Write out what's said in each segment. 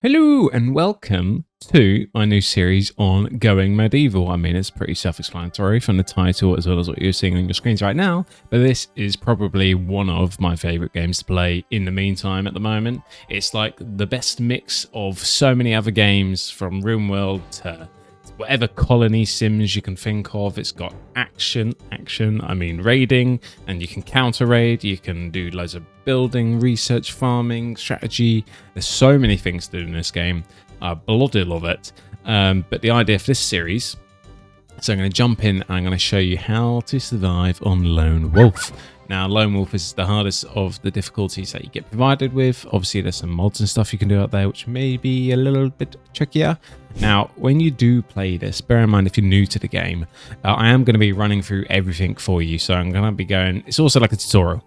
Hello and welcome to my new series on Going Medieval. I mean, it's pretty self-explanatory from the title as well as what you're seeing on your screens right now, but this is probably one of my favorite games to play in the meantime at the moment. It's like the best mix of so many other games, from RimWorld to whatever colony sims you can think of. It's got action, I mean raiding, and you can counter raid, you can do loads of building, research, farming, strategy. There's so many things to do in this game. I bloody love it. But the idea for this series, so I'm going to jump in and I'm going to show you how to survive on Lone Wolf. Now, Lone Wolf is the hardest of the difficulties that you get provided with. Obviously, there's some mods and stuff you can do out there, which may be a little bit trickier. Now, when you do play this, bear in mind if you're new to the game, I am going to be running through everything for you. So I'm going to be going, it's also like a tutorial.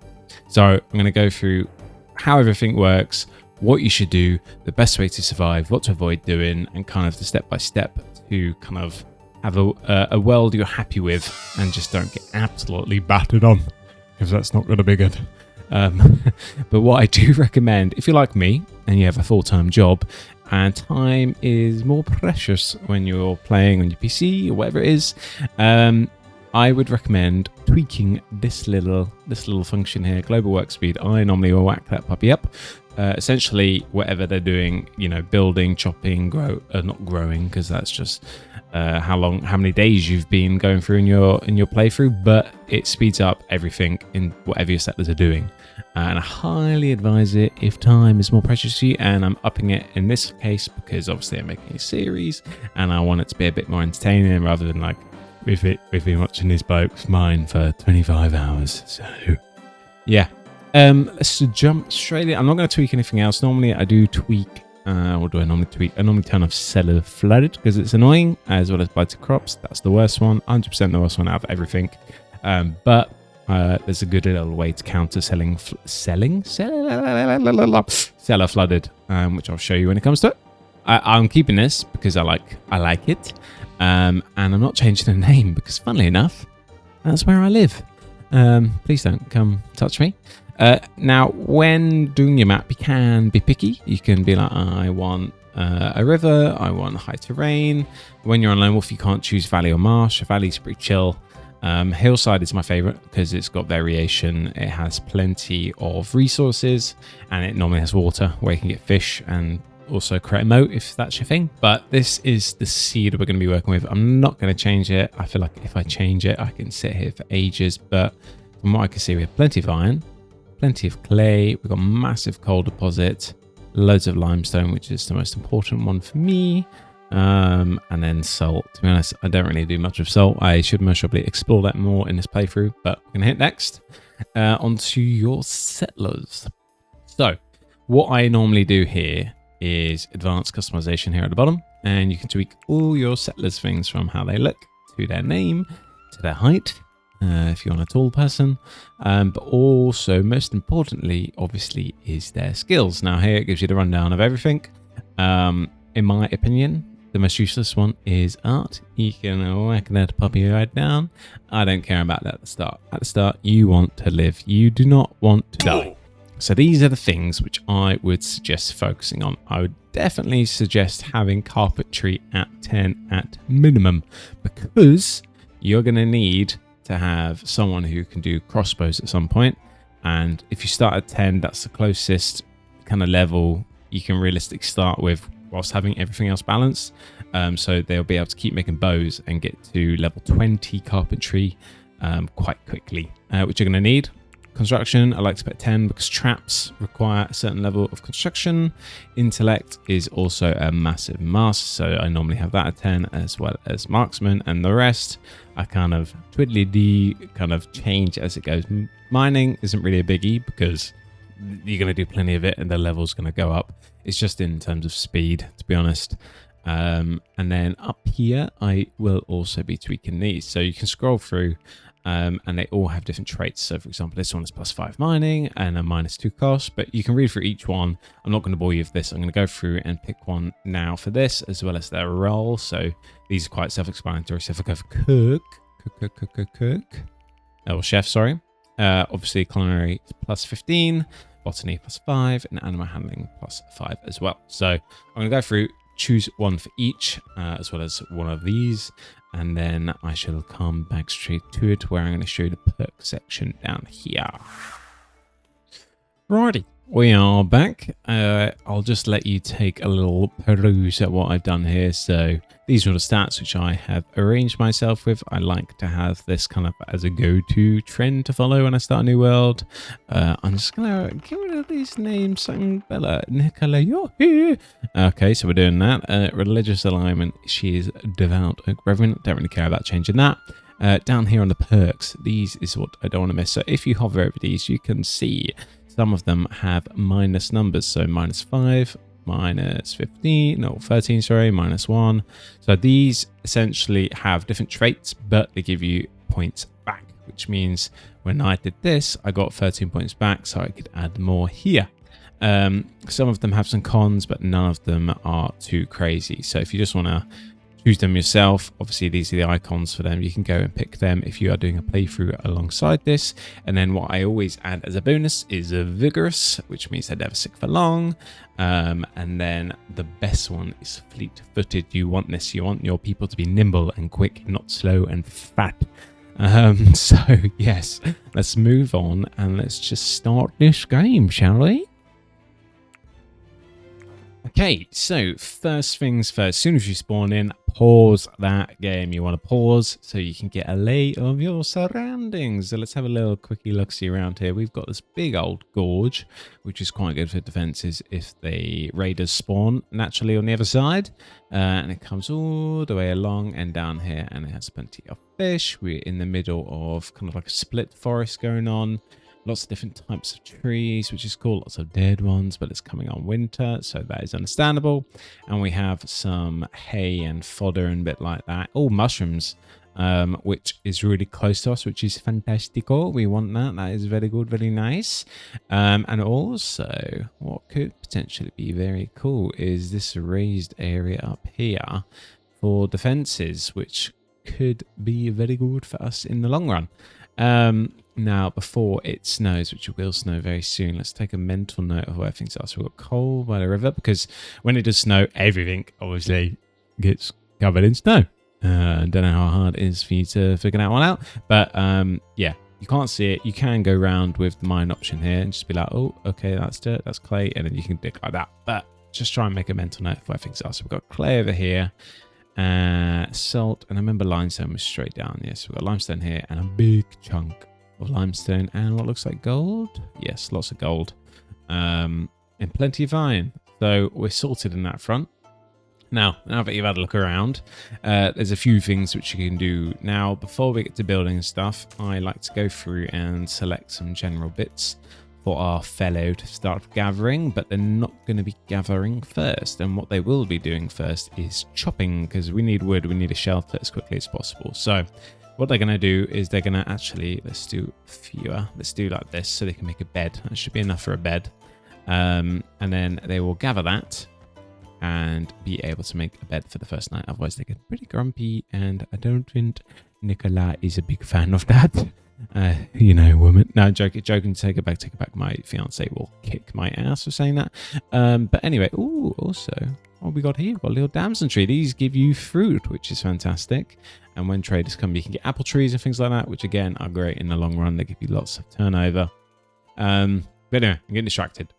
So I'm going to go through how everything works, what you should do, the best way to survive, what to avoid doing, and kind of the step-by-step to kind of have a world you're happy with and just don't get absolutely battered on, because that's not going to be good. But what I do recommend, if you're like me and you have a full-time job and time is more precious when you're playing on your PC or whatever it is, I would recommend tweaking this little function here, global work speed. I normally will whack that puppy up. Essentially, whatever they're doing, you know, building, chopping, not growing, because that's just how many days you've been going through in your playthrough. But it speeds up everything in whatever your settlers are doing, and I highly advise it if time is more precious to you. And I'm upping it in this case because obviously I'm making a series, and I want it to be a bit more entertaining rather than like we've been watching this bloke's mine for 25 hours. So yeah. Let's jump straight in. I'm not going to tweak anything else. Normally I do tweak, what do I normally tweak? I normally turn off cellar flooded because it's annoying, as well as blighted crops. That's the worst one, 100% the worst one out of everything. But there's a good little way to counter cellar flooded, which I'll show you when it comes to it. I'm keeping this because I like it, and I'm not changing the name because, funnily enough, that's where I live. Please don't come touch me. Now, when doing your map, you can be picky. You can be like, I want a river, I want high terrain. When you're on Lone Wolf, you can't choose valley or marsh. Valley's pretty chill. Hillside is my favorite because it's got variation. It has plenty of resources, and it normally has water where you can get fish and also create a moat if that's your thing. But this is the seed we're going to be working with. I'm not going to change it. I feel like if I change it, I can sit here for ages. But from what I can see, we have plenty of iron, plenty of clay. We've got massive coal deposit, loads of limestone, which is the most important one for me. And then salt. To be honest, I don't really do much with salt. I should most probably explore that more in this playthrough, but we're going to hit next. Onto your settlers. So what I normally do here is advanced customization here at the bottom, and you can tweak all your settlers things from how they look to their name to their height, if you want a tall person, but also most importantly obviously is their skills. Now here it gives you the rundown of everything. In my opinion, the most useless one is art. You can whack that puppy right down. I don't care about that at the start. At the start you want to live, you do not want to die. So these are the things which I would suggest focusing on. I would definitely suggest having carpentry at 10 at minimum, because you're going to need to have someone who can do crossbows at some point. And if you start at 10, that's the closest kind of level you can realistically start with whilst having everything else balanced. So they'll be able to keep making bows and get to level 20 carpentry quite quickly, which you're going to need. Construction, I like to put 10 because traps require a certain level of construction. Intellect is also a massive must, so I normally have that at 10, as well as marksman, and the rest I kind of twiddly-dee, kind of change as it goes. Mining isn't really a biggie because you're going to do plenty of it and the level's going to go up. It's just in terms of speed, to be honest. And then up here I will also be tweaking these, so you can scroll through. And they all have different traits. So for example, this one is +5 mining and a -2 cost, but you can read through each one. I'm not going to bore you with this. I'm going to go through and pick one now for this, as well as their role. So these are quite self-explanatory. So if I go for cook, or chef, sorry. Obviously culinary is +15, botany +5, and animal handling +5 as well. So I'm going to go through, choose one for each, as well as one of these, and then I shall come back straight to it, where I'm going to show you the perk section down here. Righty, we are back. I'll just let you take a little peruse at what I've done here. So these are the stats which I have arranged myself with. I like to have this kind of as a go-to trend to follow when I start a new world. I'm just going to get rid of these names. Bella, Nicola, you're here. Okay, so we're doing that. Religious alignment, she is devout reverend. Don't really care about changing that. Down here on the perks, these is what I don't want to miss. So if you hover over these, you can see some of them have minus numbers. So -5, -15, no, 13, sorry, -1. So these essentially have different traits, but they give you points back, which means when I did this, I got 13 points back, so I could add more here. Some of them have some cons, but none of them are too crazy. So if you just want to choose them yourself, obviously these are the icons for them. You can go and pick them if you are doing a playthrough alongside this. And then what I always add as a bonus is a vigorous, which means they're never sick for long. And then the best one is fleet-footed. You want this, you want your people to be nimble and quick, not slow and fat. So yes, let's move on and let's just start this game, shall we? Okay, so first things first, as soon as you spawn in, pause that game. You want to pause so you can get a lay of your surroundings. So let's have a little quickie look-see around here. We've got this big old gorge, which is quite good for defenses if the raiders spawn naturally on the other side. And it comes all the way along and down here, and it has plenty of fish. We're in the middle of kind of like a split forest going on. Lots of different types of trees, which is cool. Lots of dead ones, but it's coming on winter, so that is understandable. And we have some hay and fodder and a bit like that. Oh, mushrooms, which is really close to us, which is fantastical. We want that. That is very good, very nice. And also, what could potentially be very cool is this raised area up here for defenses, which could be very good for us in the long run. Now, before it snows, which it will snow very soon, let's take a mental note of where things are. So we've got coal by the river, because when it does snow, everything obviously gets covered in snow. I don't know how hard it is for you to figure that one out. But yeah, you can't see it. You can go around with the mine option here and just be like, oh, okay, that's dirt, that's clay. And then you can dig like that. But just try and make a mental note of where things are. So we've got clay over here. Salt, and I remember limestone was straight down. Yes, we've got limestone here and a big chunk of limestone and what looks like gold. Yes, lots of gold, and plenty of iron. So we're sorted in that front. Now that you've had a look around, there's a few things which you can do. Now, before we get to building stuff, I like to go through and select some general bits for our fellow to start gathering, but they're not going to be gathering first. And what they will be doing first is chopping, because we need wood, we need a shelter as quickly as possible. So what they're going to do is they're going to actually, let's do fewer, let's do like this so they can make a bed. That should be enough for a bed. And then they will gather that and be able to make a bed for the first night. Otherwise they get pretty grumpy, and I don't think Nicola is a big fan of that. You know, woman. No, joking. Take it back. My fiance will kick my ass for saying that. But anyway, ooh, also, what we got here? We've got a little damson tree. These give you fruit, which is fantastic. And when traders come, you can get apple trees and things like that, which again are great in the long run. They give you lots of turnover. But anyway, I'm getting distracted.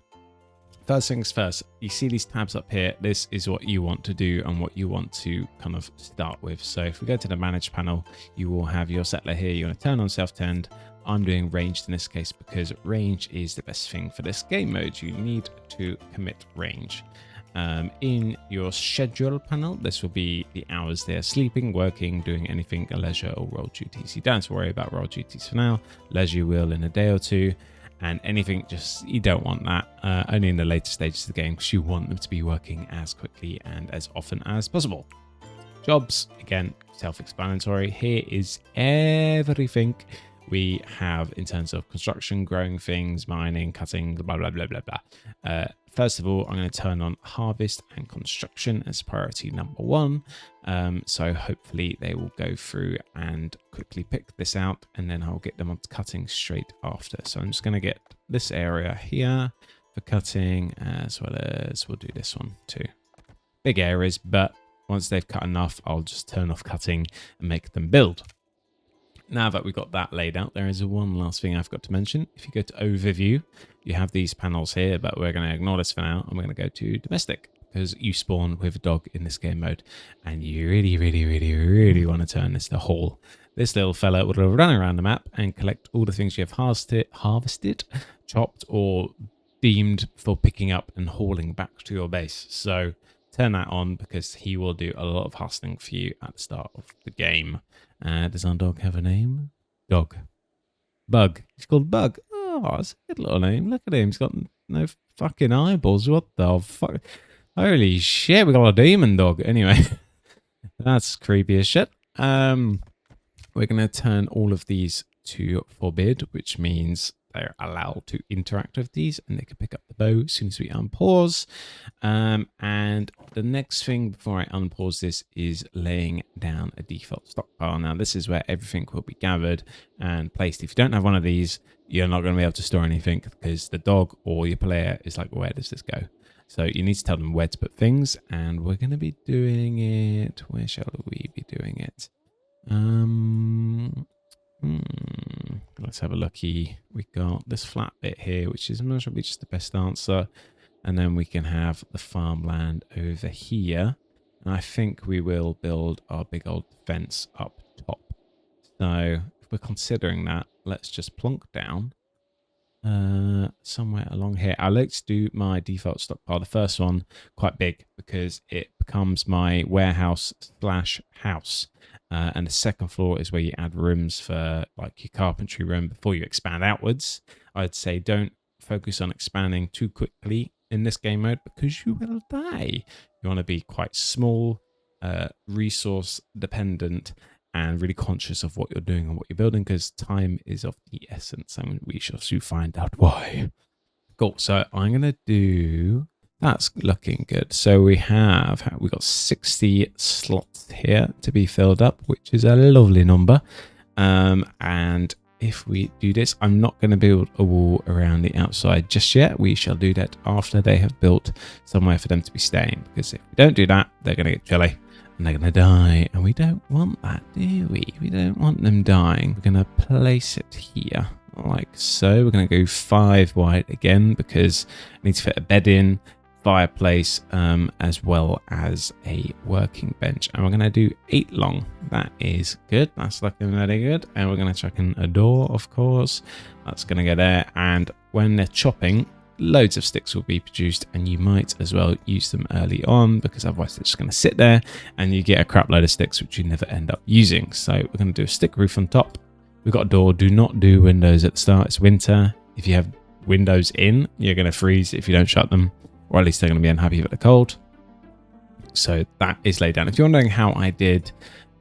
First things first, you see these tabs up here. This is what you want to do and what you want to kind of start with. So if we go to the manage panel, you will have your settler here. You want to turn on self-tend. I'm doing ranged in this case because range is the best thing for this game mode. You need to commit range. In your schedule panel, this will be the hours they're sleeping, working, doing anything, a leisure or role duties. You don't have to worry about role duties for now. Leisure you will in a day or two. And anything, just you don't want that, only in the later stages of the game, because you want them to be working as quickly and as often as possible. Jobs, again, self-explanatory. Here is everything we have in terms of construction, growing things, mining, cutting, blah, blah, blah, blah, blah. first of all, I'm going to turn on harvest and construction as priority number 1. So hopefully they will go through and quickly pick this out, and then I'll get them onto cutting straight after. So I'm just going to get this area here for cutting, as well as we'll do this one too. Big areas, but once they've cut enough, I'll just turn off cutting and make them build. Now that we've got that laid out, there is one last thing I've got to mention. If you go to overview, you have these panels here, but we're going to ignore this for now, and we're going to go to domestic, because you spawn with a dog in this game mode, and you really want to turn this to haul. This little fella will run around the map and collect all the things you have harvested, chopped, or deemed for picking up and hauling back to your base. So turn that on, because he will do a lot of hustling for you at the start of the game. Does our dog have a name? Dog. Bug. He's called Bug. Oh, that's a good little name. Look at him. He's got no fucking eyeballs. What the fuck? Holy shit, we got a demon dog. Anyway, that's creepy as shit. We're going to turn all of these to forbid, which means they're allowed to interact with these, and they can pick up the bow as soon as we unpause. And the next thing before I unpause this is laying down a default stockpile. Now, this is where everything will be gathered and placed. If you don't have one of these, you're not going to be able to store anything, because the dog or your player is like, where does this go? So you need to tell them where to put things, and we're going to be doing it. Where shall we be doing it? Let's have a looky. We got this flat bit here, which is probably just the best answer, and then we can have the farmland over here, and I think we will build our big old fence up top. So if we're considering that, let's just plonk down somewhere along here. I like to do my default stockpile, the first one, quite big, because it becomes my warehouse slash house. And the second floor is where you add rooms for like your carpentry room before you expand outwards. I'd say don't focus on expanding too quickly in this game mode, because you will die. You want to be quite small, resource dependent, and really conscious of what you're doing and what you're building, because time is of the essence, and we shall soon find out why. Cool. So I'm going to do... That's looking good. So we got 60 slots here to be filled up, which is a lovely number. And if we do this, I'm not going to build a wall around the outside just yet. We shall do that after they have built somewhere for them to be staying, because if we don't do that, they're going to get chilly and they're going to die. And we don't want that, do we? We don't want them dying. We're going to place it here like so. We're going to go 5 wide again, because I need to fit a bed in, fireplace, as well as a working bench, and we're going to do 8 long. That is good. That's looking very good. And we're going to chuck in a door, of course. That's going to go there, and when they're chopping, loads of sticks will be produced, and you might as well use them early on, because otherwise they're just going to sit there and you get a crap load of sticks which you never end up using. So we're going to do a stick roof on top. We've got a door. Do not do windows at the start. It's winter. If you have windows in, you're going to freeze if you don't shut them, or at least they're going to be unhappy with the cold. So that is laid down. If you're wondering how I did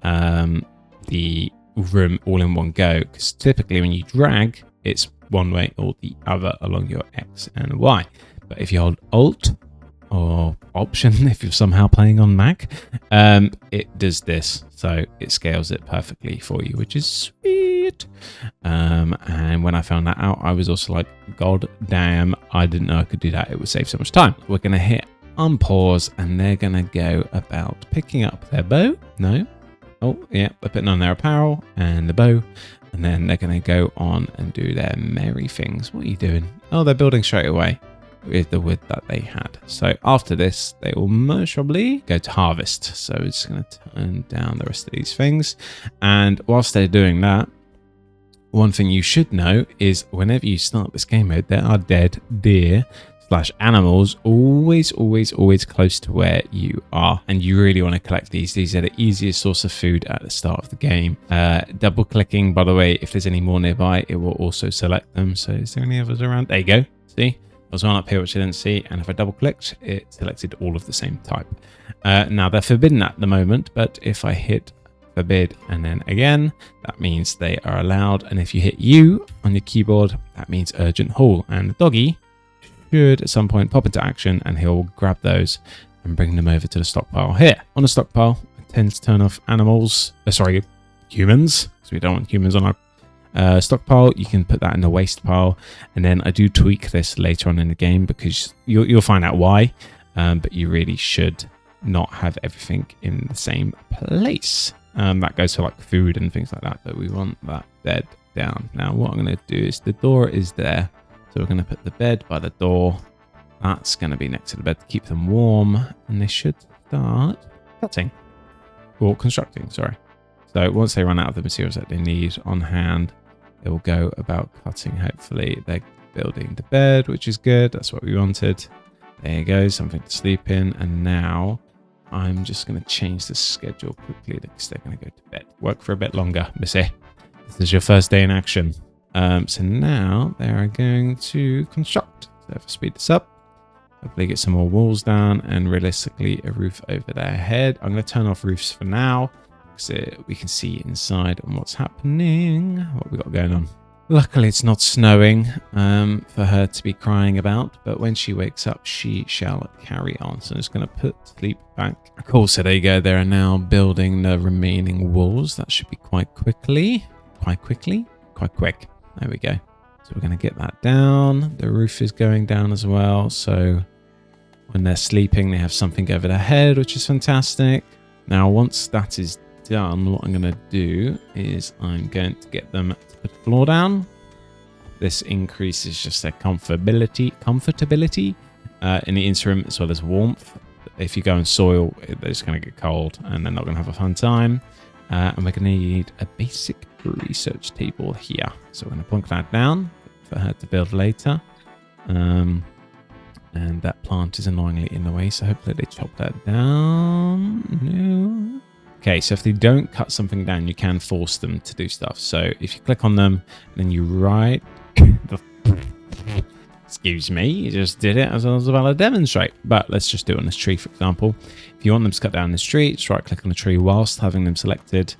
the room all in one go, because typically when you drag, it's one way or the other along your X and Y. But if you hold Alt or Option, if you're somehow playing on Mac, it does this. So it scales it perfectly for you, which is sweet. And when I found that out, I was also like, God damn, I didn't know I could do that. It would save so much time. We're going to hit unpause, and they're going to go about picking up their bow. No. Oh, yeah, they're putting on their apparel and the bow. And then they're going to go on and do their merry things. What are you doing? Oh, they're building straight away with the wood that they had. So after this, they will most probably go to harvest. So we're just going to turn down the rest of these things. And whilst they're doing that, one thing you should know is whenever you start this game mode, there are dead deer / animals always close to where you are, and you really want to collect these. These are the easiest source of food at the start of the game. Double clicking, by the way, if there's any more nearby, it will also select them. So is there any others around? There you go. See, there's one up here which I didn't see, and if I double clicked, it selected all of the same type. Now they're forbidden at the moment, but if I hit forbid and then again, that means they are allowed. And if you hit U on your keyboard, that means urgent haul. And the doggy should at some point pop into action, and he'll grab those and bring them over to the stockpile here. On the stockpile, I tend to turn off animals, humans, because we don't want humans on our stockpile. You can put that in the waste pile, and then I do tweak this later on in the game because you'll find out why, but you really should not have everything in the same place. That goes for like food and things like that, but we want that bed down. Now what I'm going to do is the door is there, so we're going to put the bed by the door. That's going to be next to the bed to keep them warm, and they should start cutting or constructing, sorry. So once they run out of the materials that they need on hand, they will go about cutting. Hopefully they're building the bed, which is good. That's what we wanted. There you go, something to sleep in. And now I'm just going to change the schedule quickly because they're going to go to bed. Work for a bit longer, Missy. This is your first day in action. So now they are going to construct. So if I speed this up, hopefully get some more walls down and realistically a roof over their head. I'm going to turn off roofs for now so we can see inside and what's happening, what we got going on. Luckily it's not snowing for her to be crying about, but when she wakes up she shall carry on. So I'm just going to put sleep back. Cool, so there you go. They are now building the remaining walls. That should be quite quick. There we go. So we're going to get that down. The roof is going down as well. So when they're sleeping, they have something over their head, which is fantastic. Now, once that is done, what I'm going to do is I'm going to get them to put the floor down. This increases just their comfortability in the interim, as well as warmth. If you go in soil, they're just going to get cold and they're not going to have a fun time. And we're going to need a basic research table here. So we're going to plonk that down for her to build later. And that plant is annoyingly in the way, so hopefully they chop that down. No. Okay, so if they don't cut something down, you can force them to do stuff. So if you click on them, then you right... Excuse me, you just did it as I was about to demonstrate. But let's just do it on this tree, for example. If you want them to cut down this tree, just right click on the tree whilst having them selected.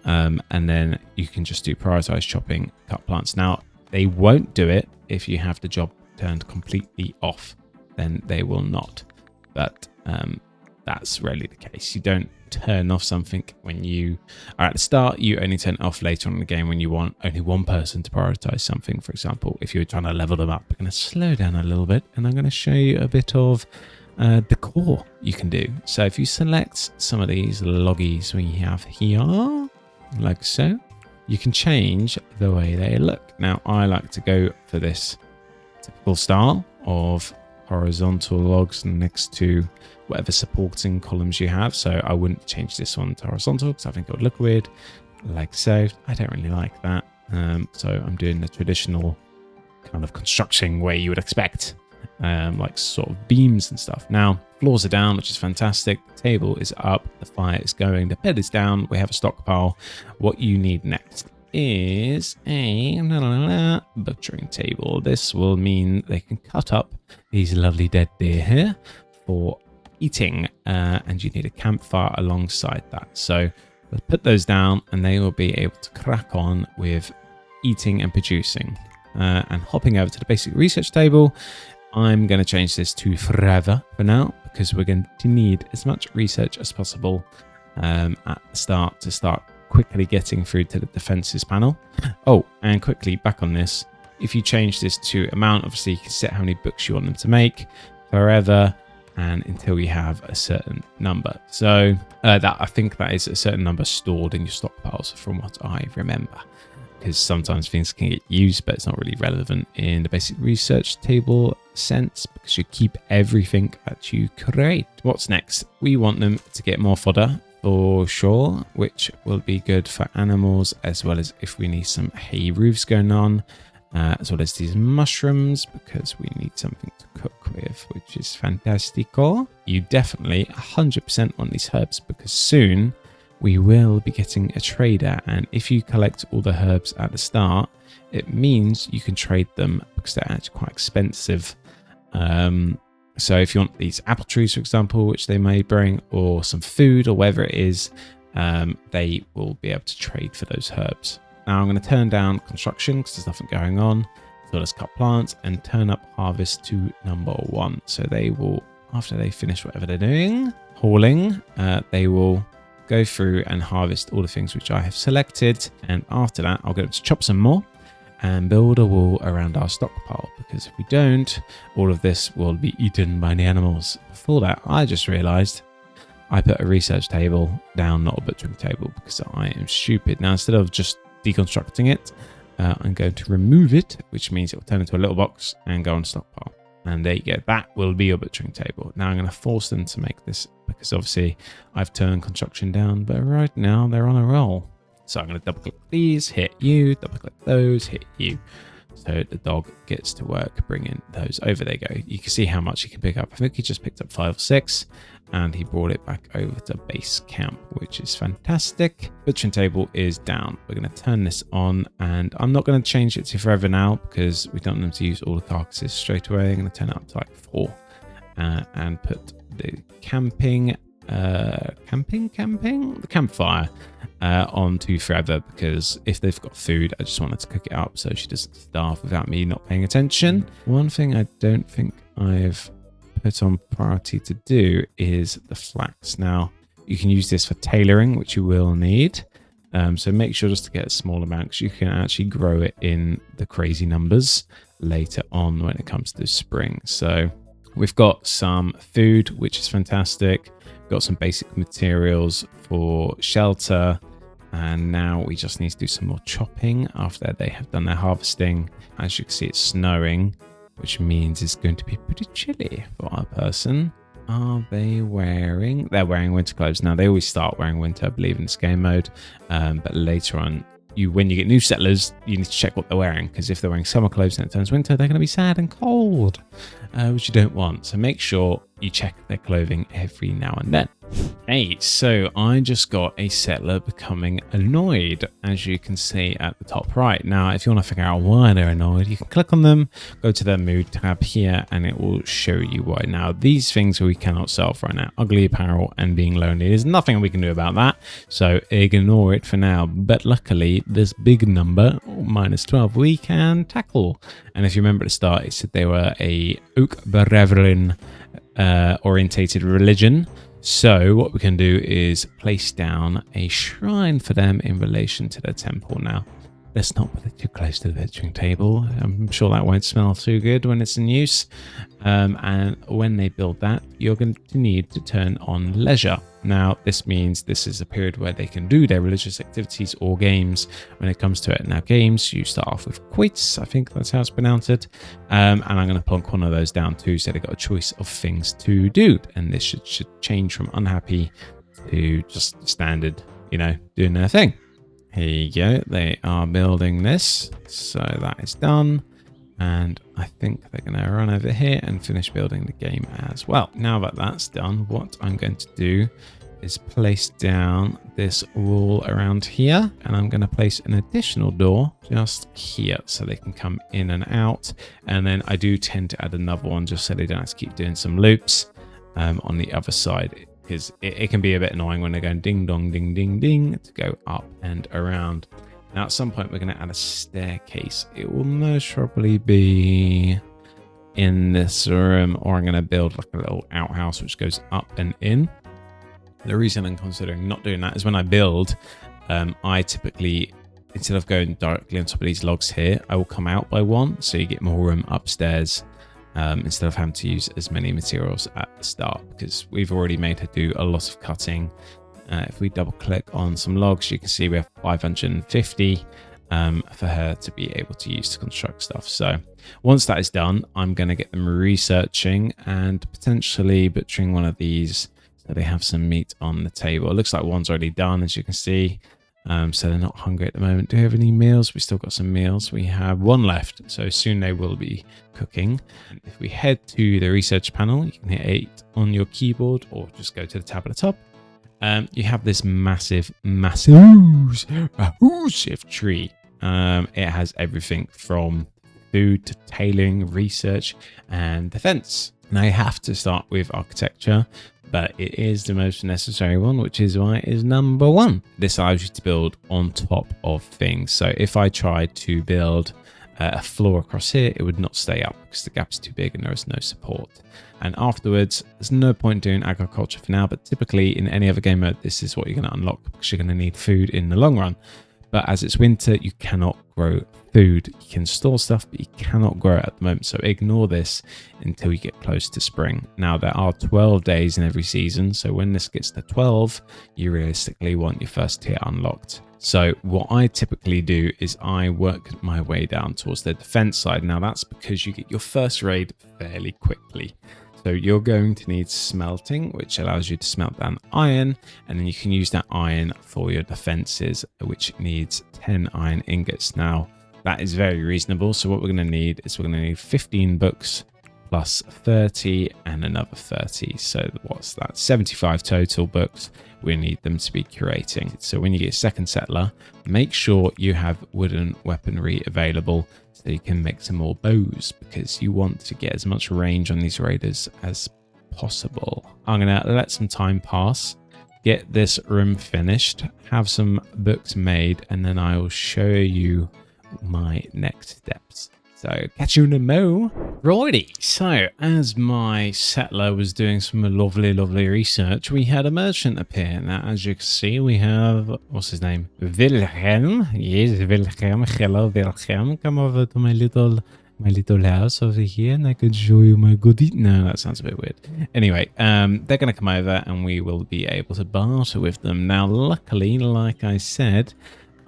And then you can just do prioritize chopping, cut plants. Now, they won't do it if you have the job turned completely off. Then they will not. But that's rarely the case. You don't turn off something when you are at the start. You only turn it off later on in the game when you want only one person to prioritize something. For example, if you're trying to level them up. I'm going to slow down a little bit and I'm going to show you a bit of decor you can do. So if you select some of these loggies we have here, like so, you can change the way they look. Now, I like to go for this typical style of horizontal logs next to whatever supporting columns you have. So I wouldn't change this one to horizontal because I think it would look weird, like so. I don't really like that. So I'm doing the traditional kind of construction way you would expect, like sort of beams and stuff. Now, floors are down, which is fantastic. The table is up, the fire is going, the bed is down, we have a stockpile. What you need next is a butchering table. This will mean they can cut up these lovely dead deer here for eating, and you need a campfire alongside that. So let's put those down and they will be able to crack on with eating and producing. And hopping over to the basic research table, I'm going to change this to forever for now because we're going to need as much research as possible at the start to start quickly getting through to the defenses panel. Oh, and quickly back on this, if you change this to amount, obviously you can set how many books you want them to make forever and until you have a certain number. So that I think that is a certain number stored in your stockpiles from what I remember, because sometimes things can get used, but it's not really relevant in the basic research table sense because you keep everything that you create. What's next? We want them to get more fodder for sure, which will be good for animals, as well as if we need some hay roofs going on, as well as these mushrooms because we need something to cook with, which is fantastical. You definitely 100% want these herbs because soon we will be getting a trader, and if you collect all the herbs at the start, it means you can trade them because they're actually quite expensive. So if you want these apple trees, for example, which they may bring, or some food or whatever it is, they will be able to trade for those herbs. Now I'm going to turn down construction because there's nothing going on. So let's cut plants and turn up harvest to number 1. So they will, after they finish whatever they're doing, hauling, they will go through and harvest all the things which I have selected. And after that, I'll get them to chop some more and build a wall around our stockpile, because if we don't, all of this will be eaten by the animals. Before that, I just realized I put a research table down, not a butchering table, because I am stupid. Now, instead of just deconstructing it, I'm going to remove it, which means it will turn into a little box and go on stockpile. And there you go. That will be your butchering table. Now I'm going to force them to make this, because obviously I've turned construction down, but right now they're on a roll. So I'm going to double click these, hit you, double click those, hit you. So the dog gets to work bringing those over. There you go. You can see how much he can pick up. I think he just picked up 5 or 6, and he brought it back over to base camp, which is fantastic. Butchering table is down. We're going to turn this on, and I'm not going to change it to forever now because we don't want them to use all the carcasses straight away. I'm going to turn it up to like 4 and put the the campfire on to forever, because if they've got food, I just wanted to cook it up so she doesn't starve without me not paying attention. One thing I don't think I've put on priority to do is the flax. Now you can use this for tailoring, which you will need, so make sure just to get a small amount, because you can actually grow it in the crazy numbers later on when it comes to spring. So we've got some food, which is fantastic. Got some basic materials for shelter, and now we just need to do some more chopping after they have done their harvesting. As you can see, it's snowing, which means it's going to be pretty chilly for our person. Are they wearing? They're wearing winter clothes. Now, they always start wearing winter, I believe, in this game mode, but later on, when you get new settlers, you need to check what they're wearing, because if they're wearing summer clothes and it turns winter, they're going to be sad and cold, which you don't want. So make sure you check their clothing every now and then. Hey, so I just got a settler becoming annoyed, as you can see at the top right. Now, if you want to figure out why they're annoyed, you can click on them, go to their mood tab here, and it will show you why. Now, these things we cannot solve right now. Ugly apparel and being lonely. There's nothing we can do about that, so ignore it for now. But luckily, this big number, -12, we can tackle. And if you remember at the start, it said they were a Oak Brethren orientated religion. So what we can do is place down a shrine for them in relation to their temple. Now, let's not put it too close to the butchering table. I'm sure that won't smell too good when it's in use. And when they build that, you're going to need to turn on leisure. Now, this means this is a period where they can do their religious activities or games when it comes to it. Now, games, you start off with quoits. I think that's how it's pronounced. And I'm going to plonk one of those down too, so they've got a choice of things to do. And this should change from unhappy to just standard, doing their thing. Here you go. They are building this. So that is done. And I think they're going to run over here and finish building the game as well. Now that that's done, what I'm going to do is place down this wall around here. And I'm going to place an additional door just here so they can come in and out. And then I do tend to add another one just so they don't have to keep doing some loops on the other side. Because it can be a bit annoying when they're going ding dong ding ding ding to go up and around. Now at some point we're going to add a staircase. It will most probably be in this room, or I'm going to build like a little outhouse which goes up and in. The reason I'm considering not doing that is when I build, I typically, instead of going directly on top of these logs here, I will come out by one, so you get more room upstairs. Instead of having to use as many materials at the start, because we've already made her do a lot of cutting. If we double click on some logs, you can see we have 550 for her to be able to use to construct stuff. So once that is done, I'm going to get them researching and potentially butchering one of these so they have some meat on the table. It looks like one's already done, as you can see. So they're not hungry at the moment. Do we have any meals? We still got some meals. We have one left, so soon they will be cooking. And if we head to the research panel, you can hit 8 on your keyboard or just go to the tab at the top. You have this massive tree. It has everything from food to tailoring, research, and defense. Now you have to start with architecture, but it is the most necessary one, which is why it is number 1. This allows you to build on top of things. So if I tried to build a floor across here, it would not stay up because the gap is too big and there is no support. And afterwards, there's no point doing agriculture for now, but typically in any other game mode, this is what you're going to unlock because you're going to need food in the long run. But as it's winter, you cannot grow food. You can store stuff, but you cannot grow it at the moment. So ignore this until you get close to spring. Now, there are 12 days in every season. So when this gets to 12, you realistically want your first tier unlocked. So what I typically do is I work my way down towards the defense side. Now, that's because you get your first raid fairly quickly. So you're going to need smelting, which allows you to smelt down iron, and then you can use that iron for your defenses, which needs 10 iron ingots. Now, that is very reasonable. So what we're going to need is we're going to need 15 books plus 30 and another 30. So what's that? 75 total books. We need them to be curating. So when you get a second settler, make sure you have wooden weaponry available so you can make some more bows, because you want to get as much range on these raiders as possible. I'm going to let some time pass, get this room finished, have some books made, and then I will show you my next steps. So catch you in a mo. Righty, so as my settler was doing some lovely research, we had a merchant appear. Now, as you can see, we have, what's his name? Wilhelm. Yes, Wilhelm. Hello, Wilhelm. Come over to my little house over here and I could show you my goodie. No, that sounds a bit weird. Anyway, they're going to come over and we will be able to barter with them. Now, luckily, like I said,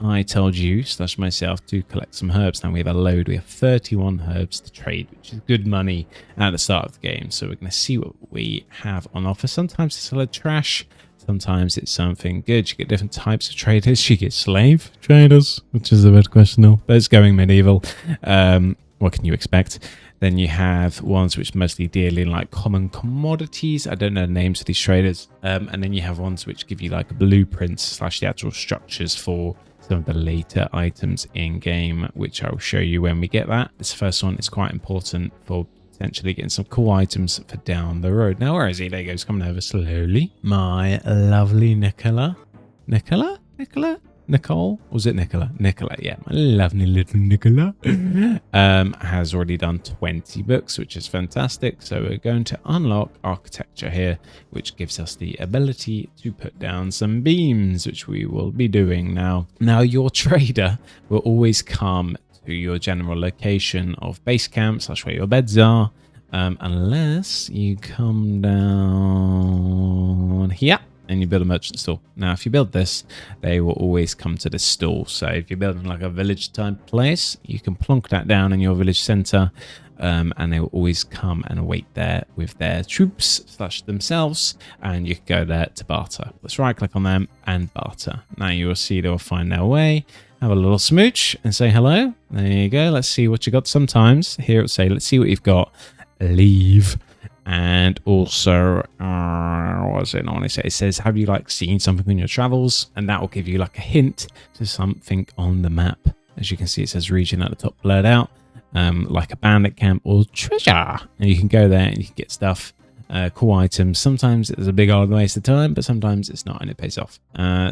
I told you, / myself, to collect some herbs. Now we have a load. We have 31 herbs to trade, which is good money at the start of the game. So we're going to see what we have on offer. Sometimes it's a lot of trash. Sometimes it's something good. You get different types of traders. You get slave traders, which is a bit questionable, but it's going medieval. What can you expect? Then you have ones which mostly deal in like common commodities. I don't know the names of these traders. And then you have ones which give you like blueprints / the actual structures for some of the later items in game, which I'll show you when we get that. This first one is quite important for potentially getting some cool items for down the road. Now, where is he? There he goes, coming over slowly. My lovely Nicola. Nicole? Was it Nicola? Nicola, yeah. My lovely little Nicola has already done 20 books, which is fantastic. So we're going to unlock architecture here, which gives us the ability to put down some beams, which we will be doing now. Now, your trader will always come to your general location of base camp / where your beds are, unless you come down here and you build a merchant store. Now, if you build this, they will always come to the store. So if you're building like a village type place, you can plonk that down in your village center, and they will always come and wait there with their troops / themselves, and you can go there to barter. Let's right click on them and barter. Now you will see they will find their way, have a little smooch and say hello. There you go. Let's see what you got. Sometimes here it will say, let's see what you've got. Leave. And also, what does it normally say? It says, have you like seen something on your travels? And that will give you like a hint to something on the map. As you can see, it says region at the top blurred out, like a bandit camp or treasure. And you can go there and you can get stuff, cool items. Sometimes it's a big old waste of time, but sometimes it's not and it pays off.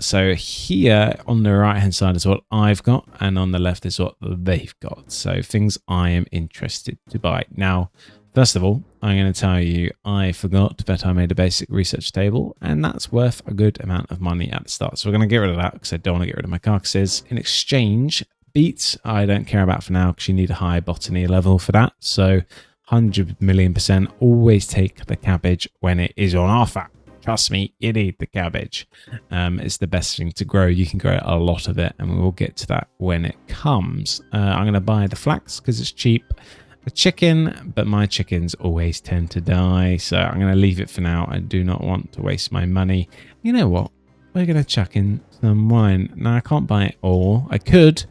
So here on the right hand side is what I've got, and on the left is what they've got. So things I am interested to buy. Now, first of all, I'm going to tell you I forgot that I made a basic research table, and that's worth a good amount of money at the start. So we're going to get rid of that because I don't want to get rid of my carcasses. In exchange, beets I don't care about for now because you need a high botany level for that. So 100,000,000% always take the cabbage when it is on offer. Trust me, you need the cabbage. It's the best thing to grow. You can grow a lot of it, and we will get to that when it comes. I'm going to buy the flax because it's cheap. A chicken, but my chickens always tend to die, so I'm going to leave it for now. I do not want to waste my money. You know what? We're going to chuck in some wine. Now, I can't buy it all. I could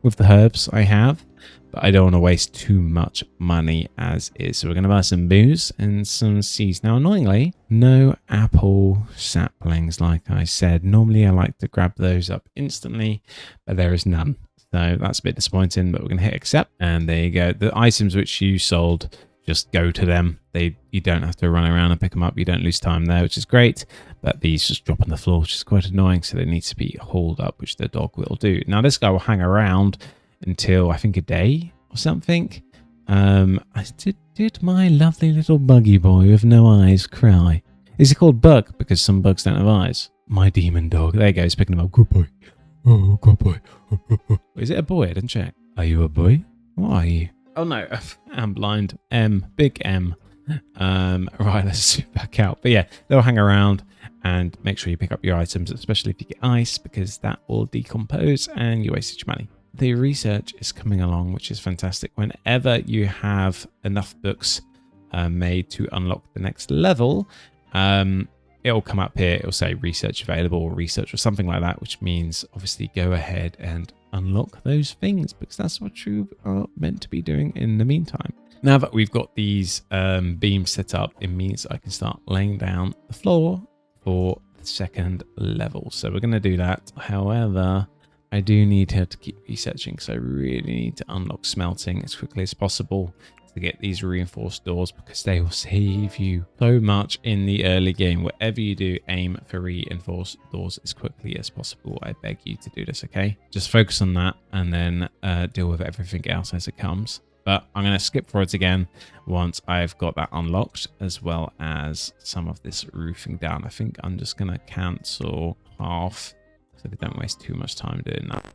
with the herbs I have, but I don't want to waste too much money as is. So we're going to buy some booze and some seeds. Now, annoyingly, no apple saplings, like I said. Normally, I like to grab those up instantly, but there is none. So that's a bit disappointing, but we're going to hit accept. And there you go. The items which you sold, just go to them. You don't have to run around and pick them up. You don't lose time there, which is great. But these just drop on the floor, which is quite annoying. So they need to be hauled up, which the dog will do. Now, this guy will hang around until, I think, a day. or something. Did my lovely little buggy boy with no eyes cry? Is he called Bug because some bugs don't have eyes? My demon dog. There you go. He's picking him up. Good boy. Oh, good boy. Is it a boy? I didn't check. Are you a boy? What are you? Oh no, I'm blind. Big M. Right, let's zoom back out. But yeah, they'll hang around, and make sure you pick up your items, especially if you get ice, because that will decompose and you wasted your money. The research is coming along, which is fantastic. Whenever you have enough books made to unlock the next level, it'll come up here. It'll say research available or research or something like that, which means obviously go ahead and unlock those things, because that's what you are meant to be doing in the meantime. Now that we've got these beams set up, it means I can start laying down the floor for the second level. So we're going to do that. However, I do need her to keep researching, because I really need to unlock smelting as quickly as possible to get these reinforced doors, because they will save you so much in the early game. Whatever you do, aim for reinforced doors as quickly as possible. I beg you to do this, okay? Just focus on that and then deal with everything else as it comes. But I'm going to skip forwards again once I've got that unlocked, as well as some of this roofing down. I think I'm just going to cancel half so they don't waste too much time doing that.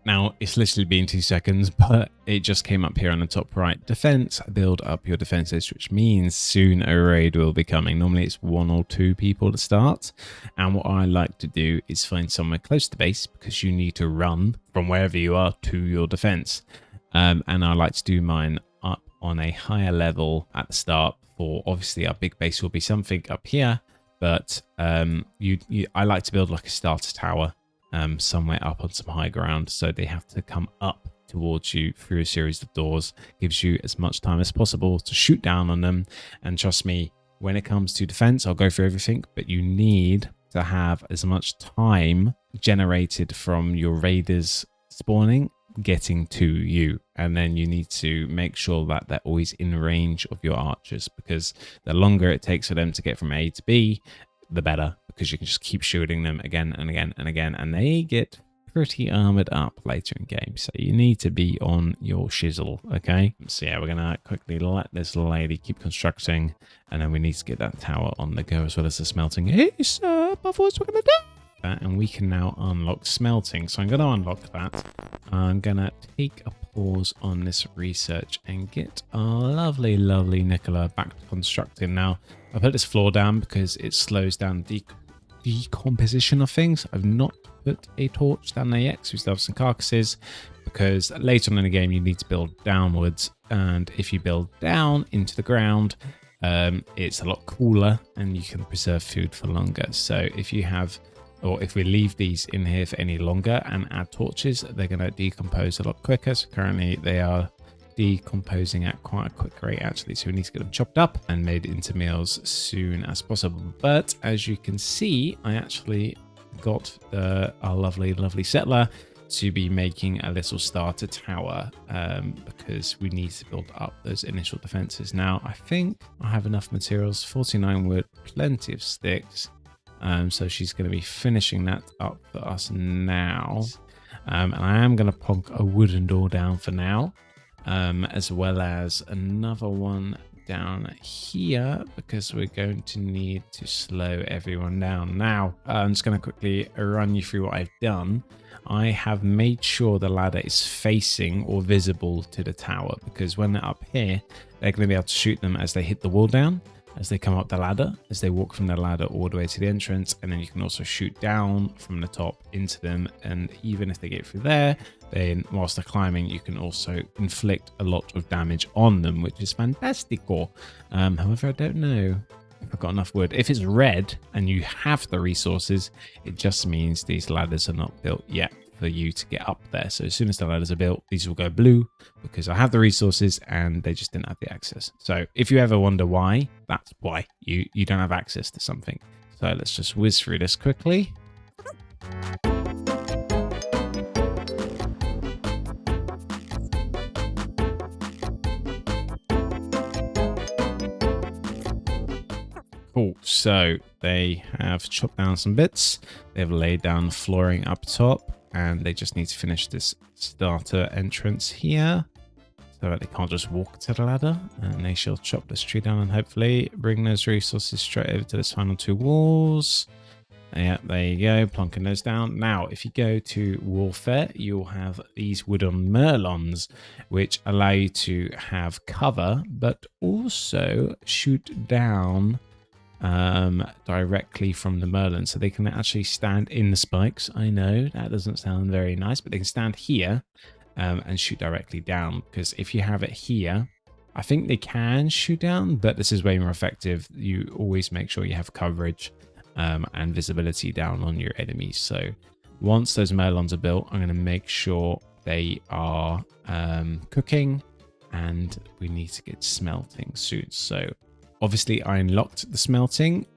Now, it's literally been 2 seconds, but it just came up here on the top right. Defense, build up your defenses, which means soon a raid will be coming. Normally it's 1 or 2 people to start. And what I like to do is find somewhere close to base, because you need to run from wherever you are to your defense. And I like to do mine up on a higher level at the start. For obviously our big base will be something up here, but I like to build like a starter tower somewhere up on some high ground, so they have to come up towards you through a series of doors. Gives you as much time as possible to shoot down on them. And trust me, when it comes to defense, I'll go through everything, but you need to have as much time generated from your raiders spawning getting to you, and then you need to make sure that they're always in range of your archers, because the longer it takes for them to get from A to B, the better, because you can just keep shooting them again and again and again, and they get pretty armored up later in game, so you need to be on your shizzle. Okay, so yeah, we're gonna quickly let this lady keep constructing, and then we need to get that tower on the go, as well as the smelting. Hey sir, but what's we're gonna do? And we can now unlock smelting. So I'm going to unlock that. I'm going to take a pause on this research and get our lovely, lovely Nicola back to constructing. Now, I put this floor down because it slows down decomposition of things. I've not put a torch down there yet, because we still have some carcasses, because later on in the game you need to build downwards, and if you build down into the ground, it's a lot cooler and you can preserve food for longer. So if you have, or if we leave these in here for any longer and add torches, they're going to decompose a lot quicker. So currently they are decomposing at quite a quick rate, actually. So we need to get them chopped up and made into meals as soon as possible. But as you can see, I actually got our lovely, lovely settler to be making a little starter tower, because we need to build up those initial defenses. Now, I think I have enough materials, 49 wood, plenty of sticks. So she's going to be finishing that up for us now. And I am going to plonk a wooden door down for now, as well as another one down here, because we're going to need to slow everyone down. Now, I'm just going to quickly run you through what I've done. I have made sure the ladder is facing or visible to the tower, because when they're up here, they're going to be able to shoot them as they hit the wall down, as they come up the ladder, as they walk from the ladder all the way to the entrance, and then you can also shoot down from the top into them, and even if they get through there, then whilst they're climbing, you can also inflict a lot of damage on them, which is fantastico. However, I don't know if I've got enough wood. If it's red and you have the resources, it just means these ladders are not built yet for you to get up there. So as soon as the ladders are built, these will go blue, because I have the resources and they just didn't have the access. So if you ever wonder why, that's why you don't have access to something. So let's just whiz through this quickly. Cool, so they have chopped down some bits, they've laid down flooring up top, and they just need to finish this starter entrance here. so that they can't just walk to the ladder, and they shall chop this tree down and hopefully bring those resources straight over to this final 2 walls. Yeah, there you go, plonking those down. Now, if you go to warfare, you'll have these wooden merlons, which allow you to have cover, but also shoot down directly from the merlon. So they can actually stand in the spikes. I know that doesn't sound very nice, but they can stand here and shoot directly down. Because if you have it here, I think they can shoot down, but this is way more effective. You always make sure you have coverage and visibility down on your enemies. So once those merlons are built, I'm going to make sure they are cooking, and we need to get smelting soon. So obviously I unlocked the smelting,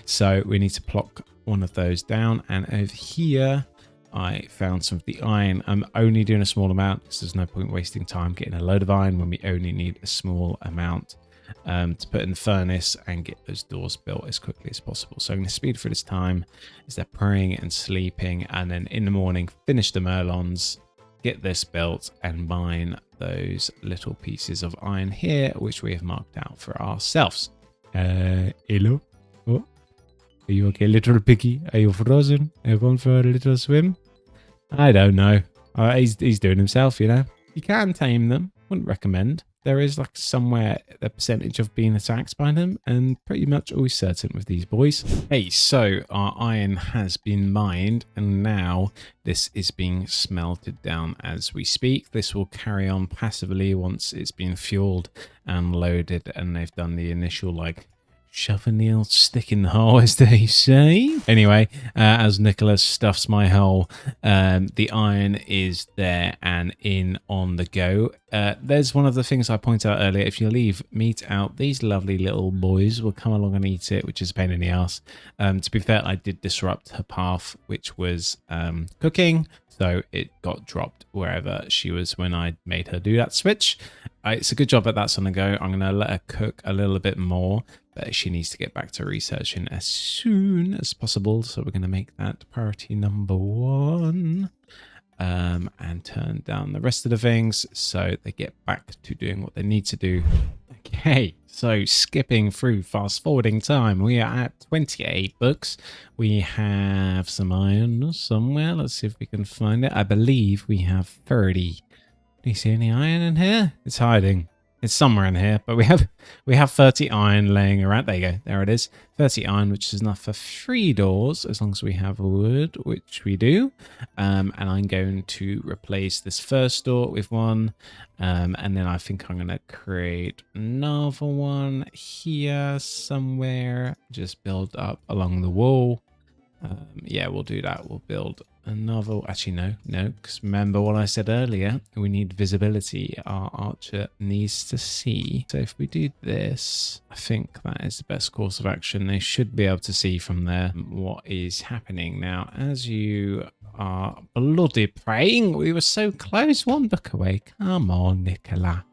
so we need to plonk one of those down. And over here I found some of the iron. I'm only doing a small amount because there's no point wasting time getting a load of iron when we only need a small amount to put in the furnace and get those doors built as quickly as possible. So I'm going to speed through this time as they're praying and sleeping, and then in the morning finish the merlons, get this built, and mine those little pieces of iron here, which we have marked out for ourselves. Hello? Oh, are you okay, little piggy? Are you frozen? Are you going for a little swim? I don't know. He's doing himself, you know. You can tame them. Wouldn't recommend. There is like somewhere a percentage of being attacked by them, and pretty much always certain with these boys. Hey, so our iron has been mined, and now this is being smelted down as we speak. This will carry on passively once it's been fueled and loaded, and they've done the initial like shoving the old stick in the hole, as they say. Anyway, as Nicholas stuffs my hole, the iron is there and in on the go. There's one of the things I pointed out earlier. If you leave meat out, these lovely little boys will come along and eat it, which is a pain in the ass. To be fair, I did disrupt her path, which was cooking. So it got dropped wherever she was when I made her do that switch. It's a good job that that's on the go. I'm going to let her cook a little bit more, but she needs to get back to researching as soon as possible. So we're going to make that priority number 1 and turn down the rest of the things so they get back to doing what they need to do. Okay, so skipping through, fast forwarding time, we are at 28 books. We have some iron somewhere. Let's see if we can find it. I believe we have 30. Do you see any iron in here? It's hiding. It's somewhere in here, but we have 30 iron laying around. There you go. There it is. 30 iron, which is enough for 3 doors, as long as we have wood, which we do. And I'm going to replace this first door with one. And then I think I'm going to create another one here somewhere. Just build up along the wall. Yeah, we'll do that. We'll build another. Actually, no, because remember what I said earlier. We need visibility. Our archer needs to see. So if we do this, I think that is the best course of action. They should be able to see from there what is happening. Now, as you are bloody praying, we were so close, 1 book away. Come on, Nicola.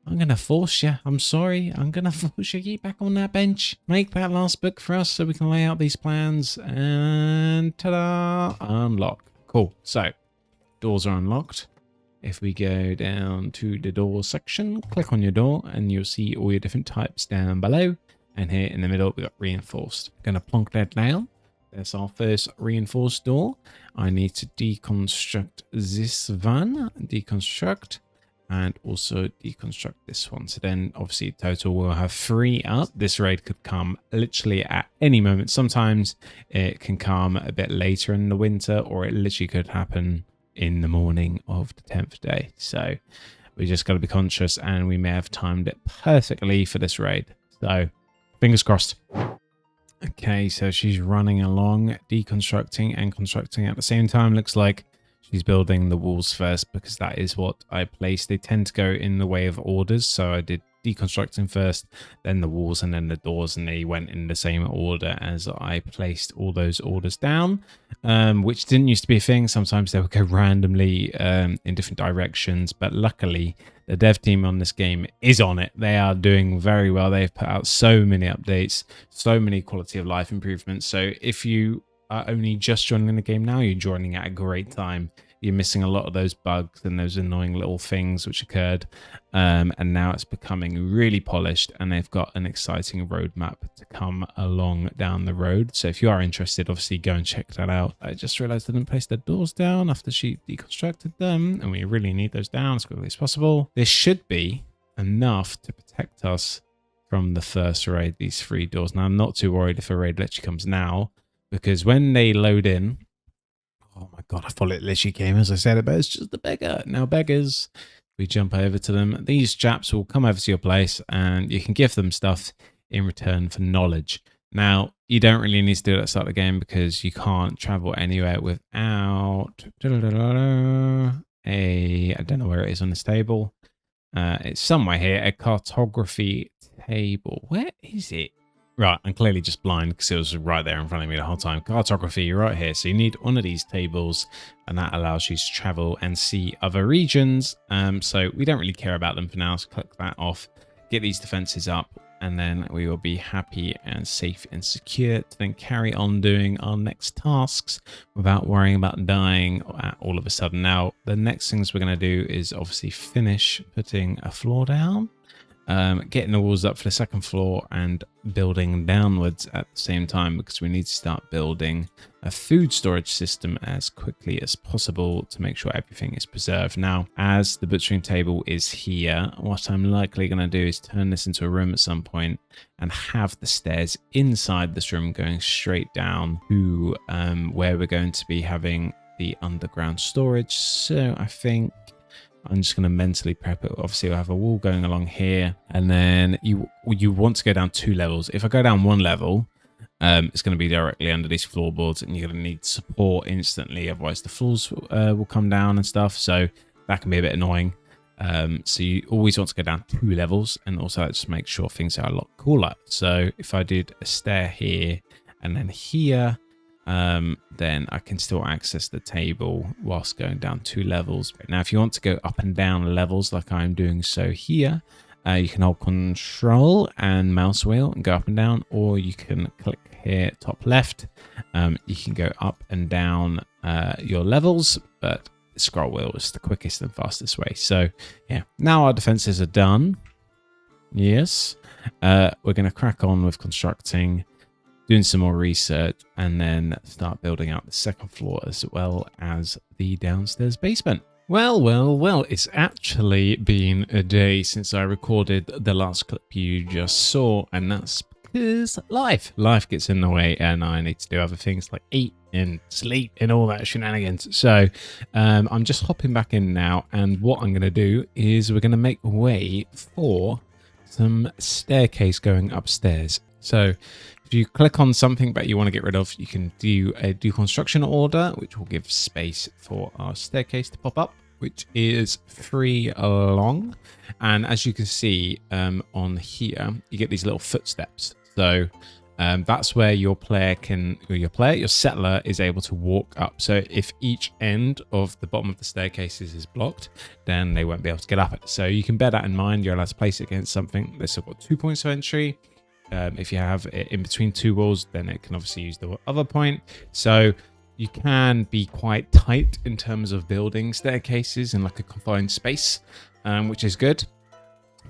I'm going to force you. I'm sorry. I'm going to force you to get back on that bench. Make that last book for us so we can lay out these plans. And ta-da! Unlock. Cool. So, doors are unlocked. If we go down to the door section, click on your door and you'll see all your different types down below. And here in the middle, we've got reinforced. Going to plonk that down. That's our first reinforced door. I need to deconstruct this one. Deconstruct. And also deconstruct this one. So then obviously total we'll have 3 up. This raid could come literally at any moment. Sometimes it can come a bit later in the winter, or it literally could happen in the morning of the 10th day. So we just got to be conscious, and we may have timed it perfectly for this raid. So fingers crossed. Okay, so she's running along, deconstructing and constructing at the same time. Looks like she's building the walls first because that is what I placed. They tend to go in the way of orders. So I did deconstructing first, then the walls, and then the doors, and they went in the same order as I placed all those orders down, which didn't used to be a thing. Sometimes they would go randomly in different directions, but luckily the dev team on this game is on it. They are doing very well. They've put out so many updates, so many quality of life improvements. So if you are only just joining the game now, you're joining at a great time. you're missing a lot of those bugs and those annoying little things which occurred. And now it's becoming really polished, and they've got an exciting roadmap to come along down the road. So if you are interested, obviously go and check that out. I just realized I didn't place the doors down after she deconstructed them, and we really need those down as quickly as possible. This should be enough to protect us from the first raid, these 3 doors. Now, I'm not too worried if a raid literally comes now, because when they load in, oh my god, I thought it literally came as I said it, but it's just a beggar. Now, beggars, we jump over to them. These chaps will come over to your place, and you can give them stuff in return for knowledge. Now, you don't really need to do it at the start of the game, because you can't travel anywhere without I don't know where it is on this table. It's somewhere here, a cartography table. Where is it? Right, I'm clearly just blind because it was right there in front of me the whole time. Cartography right here. So you need one of these tables, and that allows you to travel and see other regions. So we don't really care about them for now. So click that off, get these defenses up, and then we will be happy and safe and secure to then carry on doing our next tasks without worrying about dying all of a sudden. Now, the next things we're going to do is obviously finish putting a floor down. Getting the walls up for the second floor and building downwards at the same time, because we need to start building a food storage system as quickly as possible to make sure everything is preserved. Now, as the butchering table is here, what I'm likely going to do is turn this into a room at some point and have the stairs inside this room going straight down to where we're going to be having the underground storage. So I think I'm just going to mentally prep it. Obviously, we'll have a wall going along here, and then you want to go down 2 levels. If I go down 1 level, it's going to be directly under these floorboards, and you're going to need support instantly. Otherwise, the floors will come down and stuff. So that can be a bit annoying. So you always want to go down 2 levels, and also just make sure things are a lot cooler. So if I did a stair here and then here, then I can still access the table whilst going down 2 levels. Now, if you want to go up and down levels like I'm doing so here, you can hold Control and mouse wheel and go up and down, or you can click here top left. You can go up and down your levels, but scroll wheel is the quickest and fastest way. So yeah, now our defenses are done. Yes, we're going to crack on with constructing, doing some more research, and then start building out the second floor as well as the downstairs basement. Well, it's actually been a day since I recorded the last clip you just saw, and that's because life gets in the way, and I need to do other things like eat and sleep and all that shenanigans. So I'm just hopping back in now, and what I'm going to do is we're going to make way for some staircase going upstairs. So if you click on something that you want to get rid of, you can do a deconstruction order, which will give space for our staircase to pop up, which is 3 long. And as you can see on here, you get these little footsteps. So that's where your settler is able to walk up. So if each end of the bottom of the staircases is blocked, then they won't be able to get up it. So you can bear that in mind. You're allowed to place it against something. This has got 2 points of entry. If you have it in between 2 walls, then it can obviously use the other point. So you can be quite tight in terms of building staircases in like a confined space, which is good.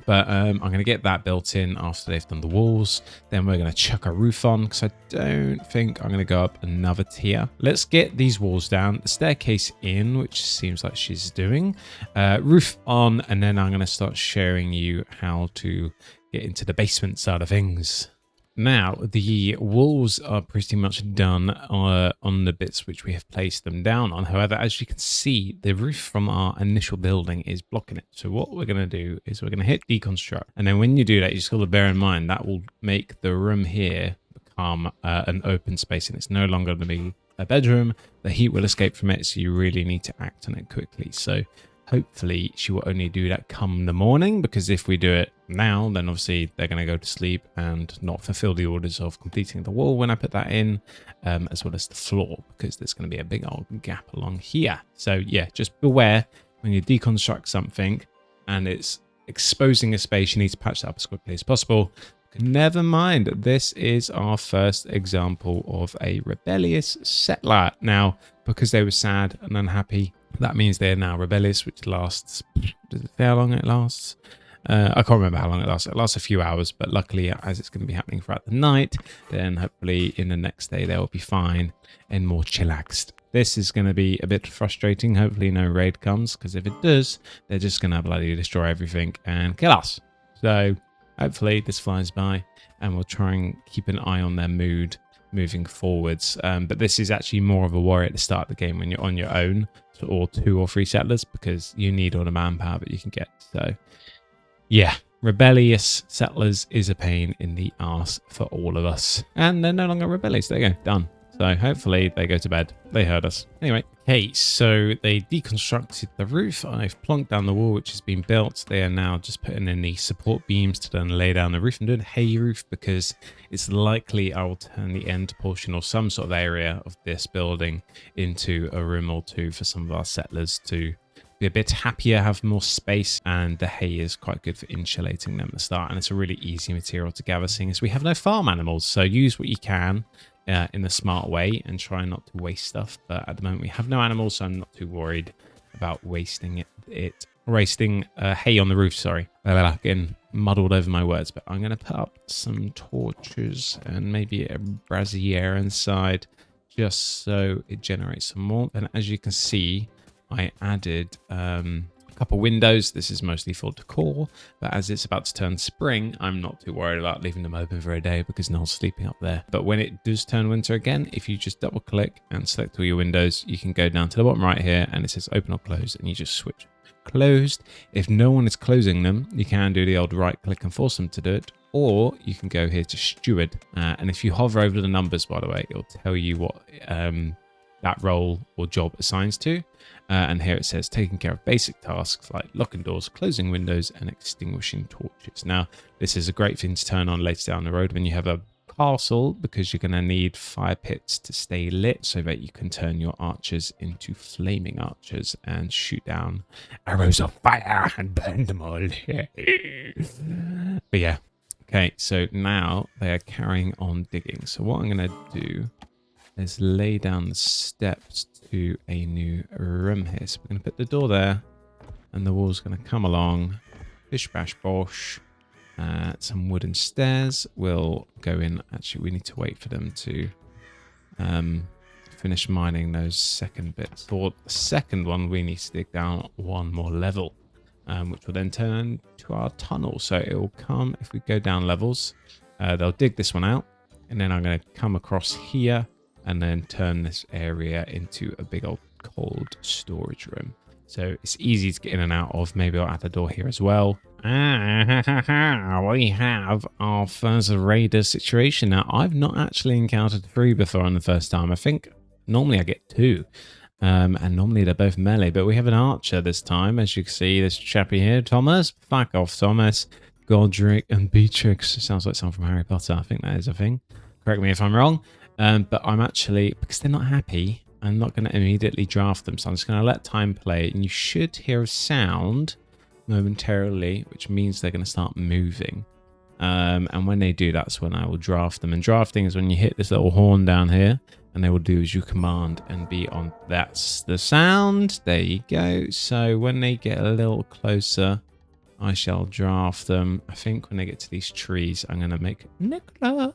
But I'm going to get that built in after they've done the walls. Then we're going to chuck a roof on, because I don't think I'm going to go up another tier. Let's get these walls down, the staircase in, which seems like she's doing, roof on, and then I'm going to start showing you how to get into the basement side of things. Now, the walls are pretty much done on the bits which we have placed them down on. However, as you can see, the roof from our initial building is blocking it. So what we're going to do is we're going to hit deconstruct. And then when you do that, you just got to bear in mind that will make the room here become an open space, and it's no longer going to be a bedroom. The heat will escape from it, so you really need to act on it quickly. So hopefully she will only do that come the morning, because if we do it now, then obviously they're going to go to sleep and not fulfill the orders of completing the wall when I put that in, as well as the floor, because there's going to be a big old gap along here. So yeah, just beware when you deconstruct something and it's exposing a space, you need to patch that up as quickly as possible. Never mind, this is our first example of a rebellious settler. Now, because they were sad and unhappy, That means they're now rebellious, which lasts... Does it say how long it lasts? I can't remember how long it lasts. It lasts a few hours, but luckily, as it's going to be happening throughout the night, then hopefully in the next day they'll be fine and more chillaxed. This is going to be a bit frustrating. Hopefully no raid comes, because if it does, they're just going to bloody destroy everything and kill us. So hopefully this flies by, and we'll try and keep an eye on their mood moving forwards. But this is actually more of a worry at the start of the game when you're on your own, or 2 or 3 settlers, because you need all the manpower that you can get. So yeah, rebellious settlers is a pain in the arse for all of us. And they're no longer rebellious. There you go. Done. So hopefully they go to bed. They heard us. Anyway, okay, so they deconstructed the roof. I've plonked down the wall, which has been built. They are now just putting in the support beams to then lay down the roof and do a hay roof, because it's likely I will turn the end portion or some sort of area of this building into a room or 2 for some of our settlers to be a bit happier, have more space, and the hay is quite good for insulating them at the start, and it's a really easy material to gather, seeing as we have no farm animals. So use what you can in a smart way and try not to waste stuff. But at the moment we have no animals, so I'm not too worried about wasting hay on the roof. Sorry, getting muddled over my words. But I'm going to put up some torches and maybe a brazier inside, just so it generates some warmth. And as you can see, I added a couple windows. This is mostly for decor, but as it's about to turn spring, I'm not too worried about leaving them open for a day because no one's sleeping up there. But when it does turn winter again, if you just double click and select all your windows, you can go down to the bottom right here and it says open or close, and you just switch closed. If no one is closing them, you can do the old right click and force them to do it, or you can go here to steward, and if you hover over the numbers, by the way, it'll tell you what that role or job assigns to. And here it says taking care of basic tasks like locking doors, closing windows, and extinguishing torches. Now, this is a great thing to turn on later down the road when you have a castle, because you're going to need fire pits to stay lit so that you can turn your archers into flaming archers and shoot down arrows of fire and burn them all. But yeah, okay, so now they are carrying on digging. So what I'm going to do is lay down the steps to a new room here. So we're going to put the door there, and the wall's going to come along. Bish bash bosh. Some wooden stairs will go in. Actually, we need to wait for them to finish mining those second bits. For the second one, we need to dig down 1 more level, which will then turn to our tunnel. So it will come, if we go down levels, they'll dig this one out, and then I'm going to come across here and then turn this area into a big old cold storage room. So it's easy to get in and out of. Maybe I'll add a door here as well. We have our first raider situation. Now, I've not actually encountered 3 before on the first time. I think normally I get 2. And normally they're both melee. But we have an archer this time. As you can see, this chappy here, Thomas. Fuck off, Thomas. Godric and Beatrix. Sounds like someone from Harry Potter. I think that is a thing. Correct me if I'm wrong. But I'm actually, because they're not happy, I'm not going to immediately draft them. So I'm just going to let time play. And you should hear a sound momentarily, which means they're going to start moving. And when they do, that's when I will draft them. And drafting is when you hit this little horn down here, and they will do as you command and be on. That's the sound. There you go. So when they get a little closer, I shall draft them. I think when they get to these trees, I'm going to make Nicola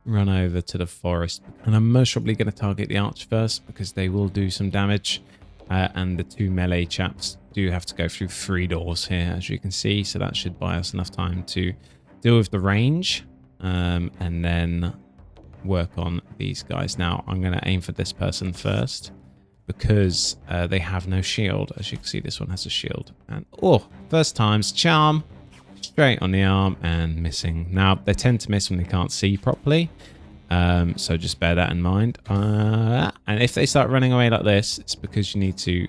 run over to the forest, and I'm most probably going to target the arch first because they will do some damage, and the 2 melee chaps do have to go through 3 doors here, as you can see, so that should buy us enough time to deal with the range, and then work on these guys. Now I'm going to aim for this person first because they have no shield. As you can see, this one has a shield, and first time's charm. Straight on the arm and missing. Now, they tend to miss when they can't see properly, so just bear that in mind. And if they start running away like this, it's because you need to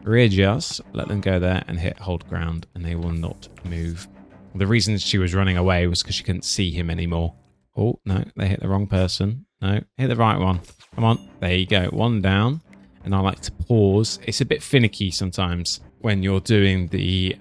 readjust, let them go there and hit hold ground, and they will not move. The reason she was running away was because she couldn't see him anymore. Oh, no, they hit the wrong person. No, hit the right one. Come on, there you go. 1 down. And I like to pause. It's a bit finicky sometimes when you're doing the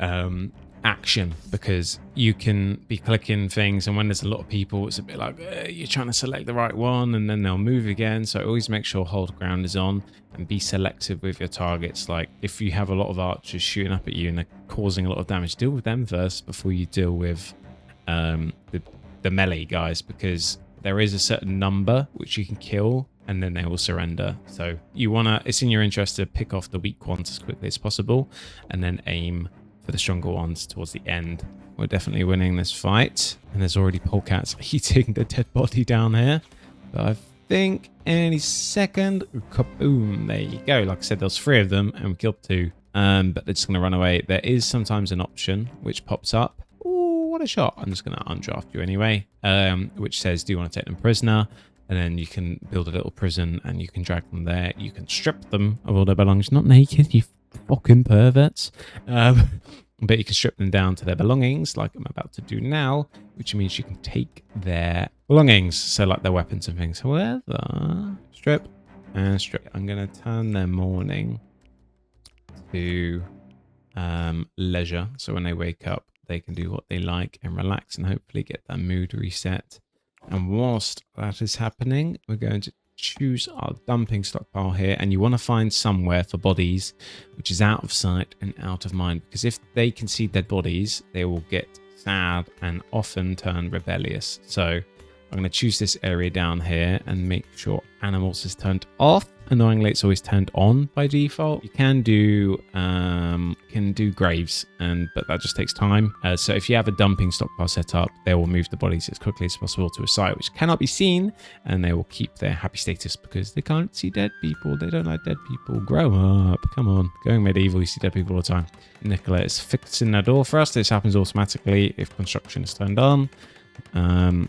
action, because you can be clicking things, and when there's a lot of people, it's a bit like you're trying to select the right one, and then they'll move again. So always make sure hold ground is on and be selective with your targets. Like if you have a lot of archers shooting up at you and they're causing a lot of damage, deal with them first before you deal with the melee guys, because there is a certain number which you can kill and then they will surrender. So you want to, it's in your interest to pick off the weak ones as quickly as possible and then aim for the stronger ones towards the end. We're definitely winning this fight. And there's already polecats eating the dead body down here. But I think any second, kaboom, there you go. Like I said, there's 3 of them and we killed 2. But they're just going to run away. There is sometimes an option which pops up. Ooh, what a shot. I'm just going to undraft you anyway. Which says, do you want to take them prisoner? And then you can build a little prison and you can drag them there. You can strip them of all their belongings. Not naked, you fucking perverts. But you can strip them down to their belongings like I'm about to do now, which means you can take their belongings. So like their weapons and things. However, strip and strip. I'm going to turn their morning to leisure. So when they wake up, they can do what they like and relax and hopefully get their mood reset. And whilst that is happening, we're going to choose our dumping stockpile here. And you want to find somewhere for bodies which is out of sight and out of mind. Because if they can see dead bodies, they will get sad and often turn rebellious. So I'm going to choose this area down here and make sure animals is turned off. Annoyingly, it's always turned on by default. You can do graves, but that just takes time. So if you have a dumping stockpile set up, they will move the bodies as quickly as possible to a site which cannot be seen, and they will keep their happy status because they can't see dead people. They don't like dead people. Grow up. Come on. Going medieval, you see dead people all the time. Nicola is fixing the door for us. This happens automatically if construction is turned on. And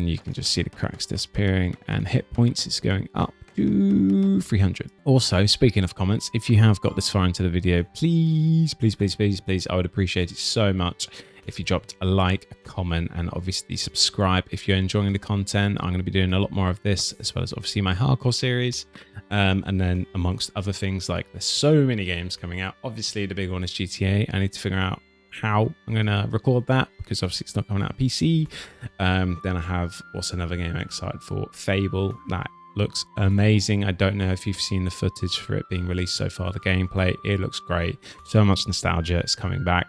you can just see the cracks disappearing and hit points is going up to 300. Also, speaking of comments, if you have got this far into the video, please, I would appreciate it so much if you dropped a like, a comment, and obviously subscribe if you're enjoying the content. I'm going to be doing a lot more of this, as well as obviously my hardcore series. And then amongst other things, like there's so many games coming out. Obviously, the big one is GTA. I need to figure out how I'm going to record that because obviously it's not coming out on PC. Then I have also another game I'm excited for, Fable. That looks amazing. I don't know if you've seen the footage for it being released so far, the gameplay. It looks great. So much nostalgia. It's coming back.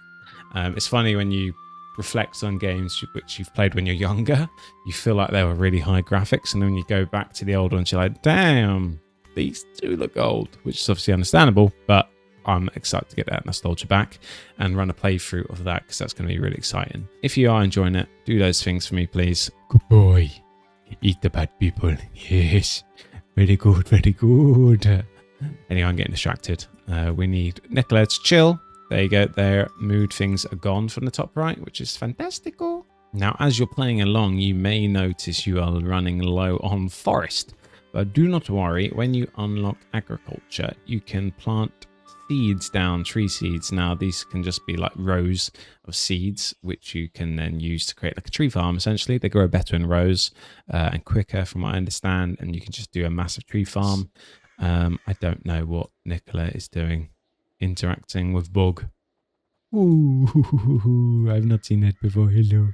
It's funny when you reflect on games which you've played when you're younger, you feel like they were really high graphics, and then when you go back to the old ones, you're like, damn, these do look old, which is obviously understandable, but I'm excited to get that nostalgia back and run a playthrough of that because that's going to be really exciting. If you are enjoying it, do those things for me, please. Good boy. Eat the bad people. Yes. Very good, very good. Anyway, I'm getting distracted. We need Nicola to chill. There you go. Their mood things are gone from the top right, which is fantastical. Now, as you're playing along, you may notice you are running low on forest. But do not worry. When you unlock agriculture, you can plant seeds down, tree seeds. Now these can just be like rows of seeds which you can then use to create like a tree farm. Essentially, they grow better in rows and quicker from what I understand, and you can just do a massive tree farm. I don't know what Nicola is doing, interacting with Bug. Ooh, I've not seen that before. Hello.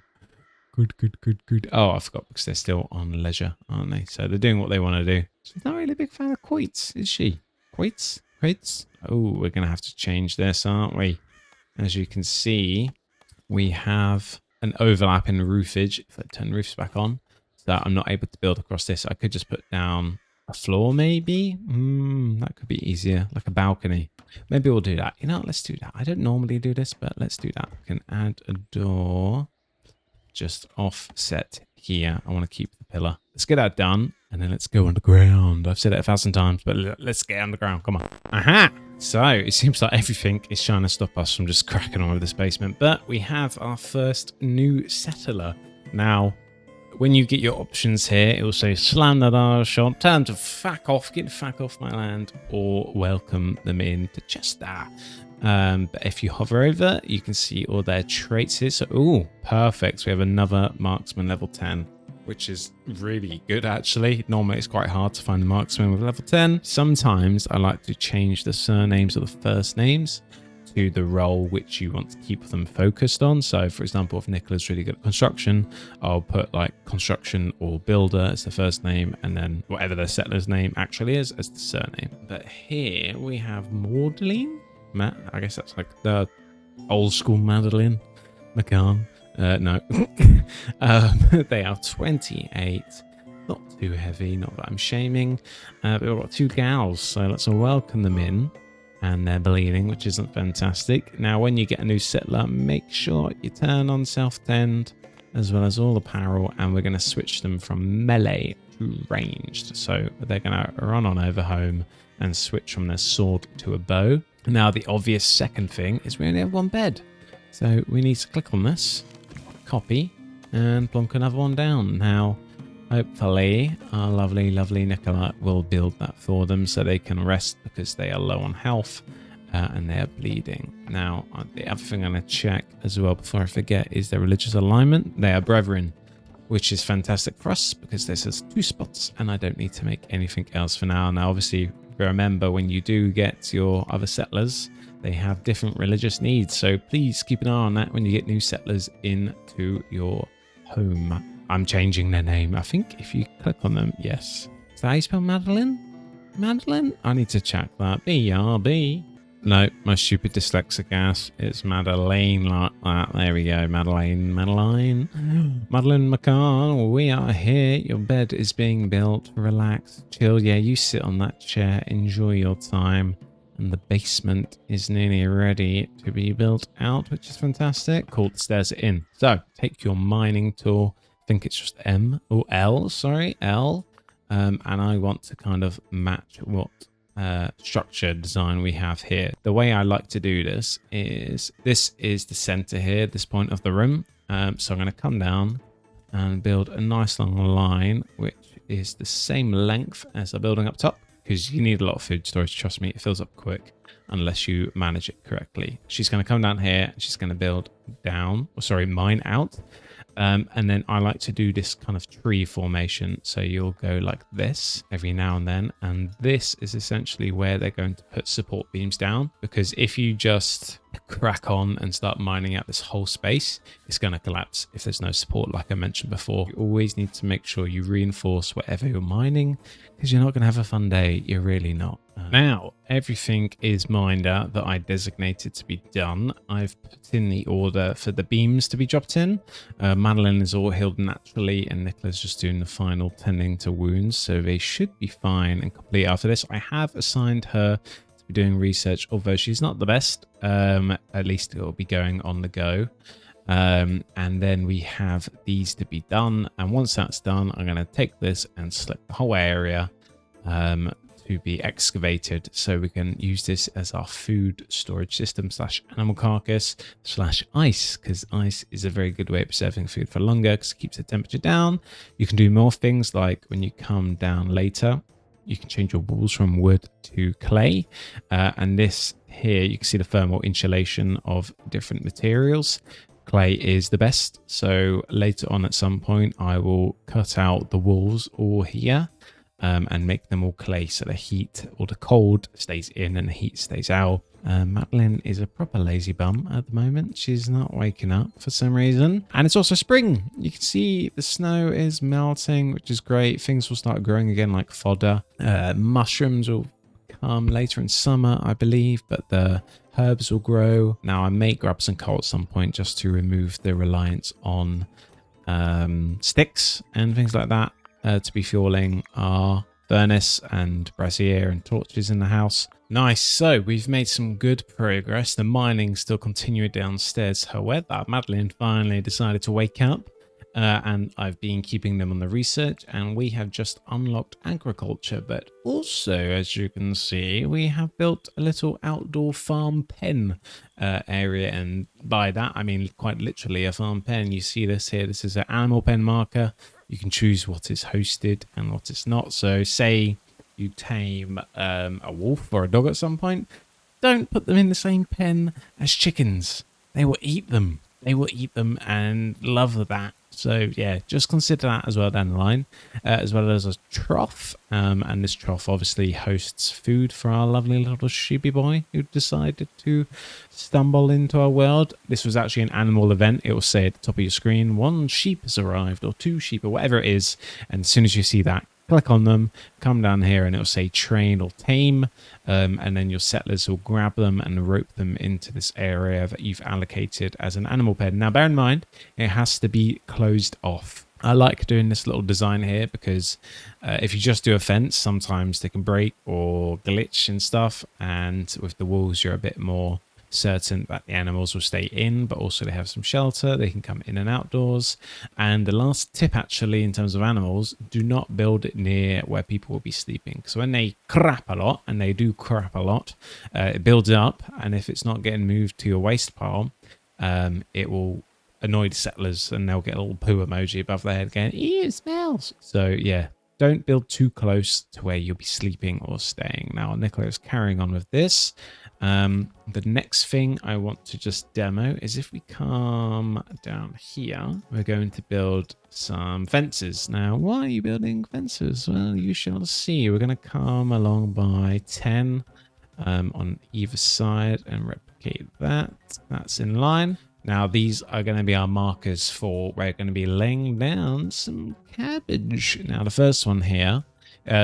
Good. Oh, I forgot because they're still on leisure, aren't they? So they're doing what they want to do. She's not really a big fan of quoits, is she? Quoits? Oh, we're going to have to change this, aren't we? As you can see, we have an overlap in roofage. If I turn roofs back on, so that I'm not able to build across this, I could just put down a floor, maybe. That could be easier, like a balcony. Maybe we'll do that. You know, let's do that. I don't normally do this, but let's do that. We can add a door just offset here. I want to keep the pillar. Let's get that done. And then let's go underground. I've said it 1,000 times, but let's get underground. Come on. Aha! So it seems like everything is trying to stop us from just cracking on with this basement. But we have our first new settler. Now, when you get your options here, it will say slam that our shop, tell them to fuck off, get the fuck off my land, or welcome them in to Chester. But if you hover over, you can see all their traits here. So, ooh, perfect. We have another marksman level 10. Which is really good, actually. Normally, it's quite hard to find a marksman with level 10. Sometimes I like to change the surnames or the first names to the role which you want to keep them focused on. So for example, if Nicola's really good at construction, I'll put like construction or builder as the first name, and then whatever the settler's name actually is as the surname. But here we have Magdalene. I guess that's like the old school Madeline McCann. No. They are 28. Not too heavy, not that I'm shaming. But we've got 2 gals, so let's welcome them in. And they're bleeding, which isn't fantastic. Now, when you get a new settler, make sure you turn on self-tend as well as all apparel, and we're going to switch them from melee to ranged. So they're going to run on over home and switch from their sword to a bow. Now, the obvious second thing is we only have 1 bed. So we need to click on this, copy, and plonk another one down. Now, hopefully, our lovely, lovely Nicola will build that for them so they can rest because they are low on health and they are bleeding. Now, the other thing I'm going to check as well before I forget is their religious alignment. They are brethren, which is fantastic for us because this has 2 spots and I don't need to make anything else for now. Now, obviously, remember when you do get your other settlers, they have different religious needs. So please keep an eye on that when you get new settlers into your home. I'm changing their name. I think if you click on them, yes. Is that how you spell Madeline? Madeline? I need to check that. B-R-B. No, my stupid dyslexic ass. It's Madeleine like that. There we go. Madeleine. Madeline McCann. We are here. Your bed is being built. Relax. Chill. Yeah, you sit on that chair. Enjoy your time. And the basement is nearly ready to be built out, which is fantastic. Cool. The stairs are in. So, take your mining tool. I think it's just M or L, sorry, L. And I want to kind of match what structure design we have here. The way I like to do this is the center here, this point of the room. So I'm going to come down and build a nice long line, which is the same length as the building up top, because you need a lot of food storage. Trust me, it fills up quick unless you manage it correctly. She's going to come down here and she's going to build down, or sorry, mine out. And then I like to do this kind of tree formation. So you'll go like this every now and then. And this is essentially where they're going to put support beams down. Because if you just crack on and start mining out this whole space, it's going to collapse if there's no support, like I mentioned before. You always need to make sure you reinforce whatever you're mining, because you're not going to have a fun day. You're really not. Now, everything is mined out that I designated to be done. I've put in the order for the beams to be dropped in. Madeline is all healed naturally, and Nicola's just doing the final tending to wounds, so they should be fine and complete after this. I have assigned her to be doing research, although she's not the best. At least it will be going on the go. And then we have these to be done, and once that's done, I'm going to take this and select the whole area to be excavated, so we can use this as our food storage system / animal carcass / ice, because ice is a very good way of preserving food for longer because it keeps the temperature down. You can do more things, like when you come down later, you can change your walls from wood to clay, and this here you can see the thermal insulation of different materials. Clay is the best, so later on at some point I will cut out the walls all here and make them all clay, so the heat or the cold stays in and the heat stays out. Madeline is a proper lazy bum at the moment. She's not waking up for some reason. And it's also spring. You can see the snow is melting, which is great. Things will start growing again like fodder. Mushrooms will come later in summer, I believe, but the herbs will grow. Now, I may grab some coal at some point just to remove the reliance on sticks and things like that. To be fueling our furnace and brazier and torches in the house. Nice. So we've made some good progress. The mining's still continuing downstairs. However, Madeline finally decided to wake up, and I've been keeping them on the research, and we have just unlocked agriculture. But also, as you can see, we have built a little outdoor farm pen area, and by that I mean quite literally a farm pen. You see this here. This is an animal pen marker. You can choose what is hosted and what is not. So say you tame a wolf or a dog at some point, don't put them in the same pen as chickens. They will eat them. They will eat them and love that. So yeah, just consider that as well down the line, as well as a trough. And this trough obviously hosts food for our lovely little sheepy boy who decided to stumble into our world. This was actually an animal event. It will say at the top of your screen, 1 sheep has arrived or 2 sheep or whatever it is. And as soon as you see that, click on them, come down here and it'll say train or tame, and then your settlers will grab them and rope them into this area that you've allocated as an animal pen. Now bear in mind, it has to be closed off. I like doing this little design here because if you just do a fence, sometimes they can break or glitch and stuff, and with the walls you're a bit more certain that the animals will stay in, but also they have some shelter, they can come in and outdoors. And the last tip actually in terms of animals, do not build it near where people will be sleeping, because when they crap a lot, and they do crap a lot, it builds up, and if it's not getting moved to your waste pile, it will annoy the settlers and they'll get a little poo emoji above their head going, ew, it smells. So yeah, don't build too close to where you'll be sleeping or staying. Now Nicola is carrying on with this. The next thing I want to just demo is if we come down here, we're going to build some fences. Now, why are you building fences? Well, you shall see. We're going to come along by 10 on either side and replicate that. That's in line. Now, these are going to be our markers for we're going to be laying down some cabbage. Now, the first one here,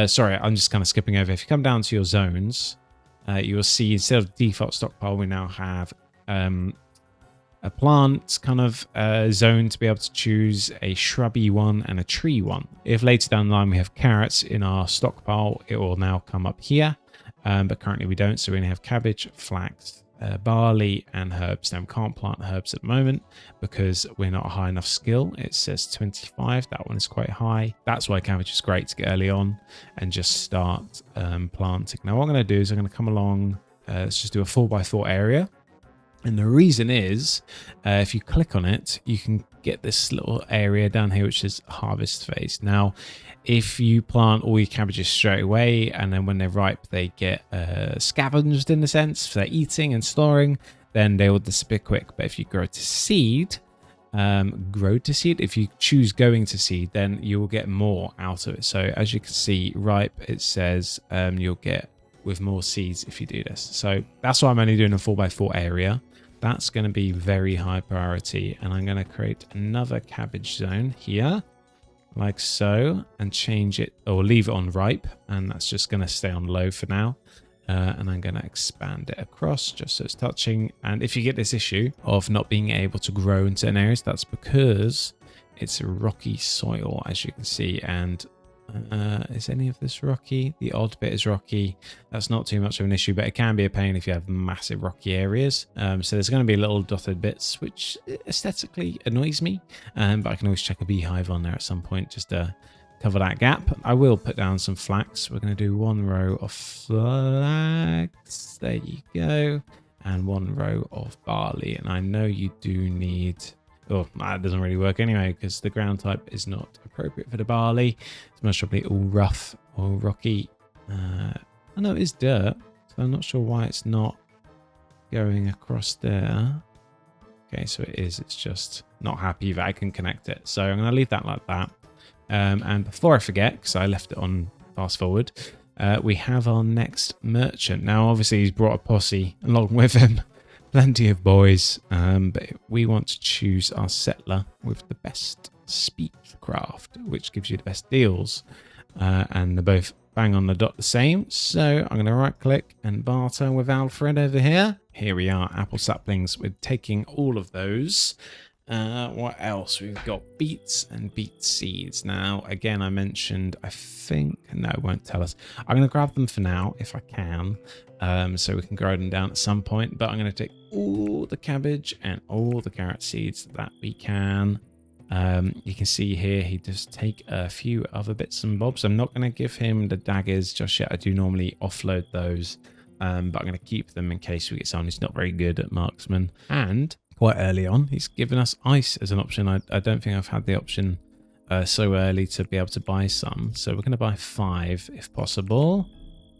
sorry, I'm just kind of skipping over. If you come down to your zones, you will see instead of default stockpile, we now have a plant kind of zone to be able to choose a shrubby one and a tree one. If later down the line we have carrots in our stockpile, it will now come up here, but currently we don't, so we only have cabbage, flax, barley and herbs. Now we can't plant herbs at the moment because we're not high enough skill. It says 25, that one is quite high. That's why cabbage is great to get early on and just start planting. Now what I'm going to do is I'm going to come along, let's just do a 4x4 area. And the reason is, if you click on it, you can get this little area down here, which is harvest phase. Now, if you plant all your cabbages straight away, and then when they're ripe, they get scavenged in a sense for their eating and storing, then they will disappear quick. But if you grow to seed, if you choose going to seed, then you will get more out of it. So as you can see, ripe, it says you'll get with more seeds if you do this. So that's why I'm only doing a 4x4 area. That's going to be very high priority, and I'm going to create another cabbage zone here like so and change it, or leave it on ripe, and that's just going to stay on low for now. And I'm going to expand it across just so it's touching. And if you get this issue of not being able to grow in certain areas, that's because it's rocky soil, as you can see. And is any of this rocky? The odd bit is rocky. That's not too much of an issue, but it can be a pain if you have massive rocky areas. So there's going to be little dotted bits, which aesthetically annoys me. But I can always check a beehive on there at some point just to cover that gap. I will put down some flax. We're going to do 1 row of flax. There you go. And 1 row of barley. And I know you do need... Oh, that doesn't really work anyway because the ground type is not appropriate for the barley. It's most probably all rough or rocky. I know it is dirt, so I'm not sure why it's not going across there. Okay, so it is. It's just not happy that I can connect it. So I'm going to leave that like that. And before I forget, because I left it on fast forward, we have our next merchant. Now, obviously, he's brought a posse along with him. Plenty of boys, but we want to choose our settler with the best speechcraft, which gives you the best deals, and they're both bang on the dot the same. So I'm going to right click and barter with Alfred over here. Here we are, apple saplings. We're taking all of those. What else? We've got beets and beet seeds. Now, again, I mentioned, I think, no, it won't tell us. I'm going to grab them for now, if I can, so we can grow them down at some point. But I'm going to take all the cabbage and all the carrot seeds that we can. You can see here, he does take a few other bits and bobs. I'm not going to give him the daggers just yet. I do normally offload those, but I'm going to keep them in case we get someone who's not very good at marksman. And quite early on, he's given us ice as an option. I don't think I've had the option so early to be able to buy some. So we're going to buy 5 if possible.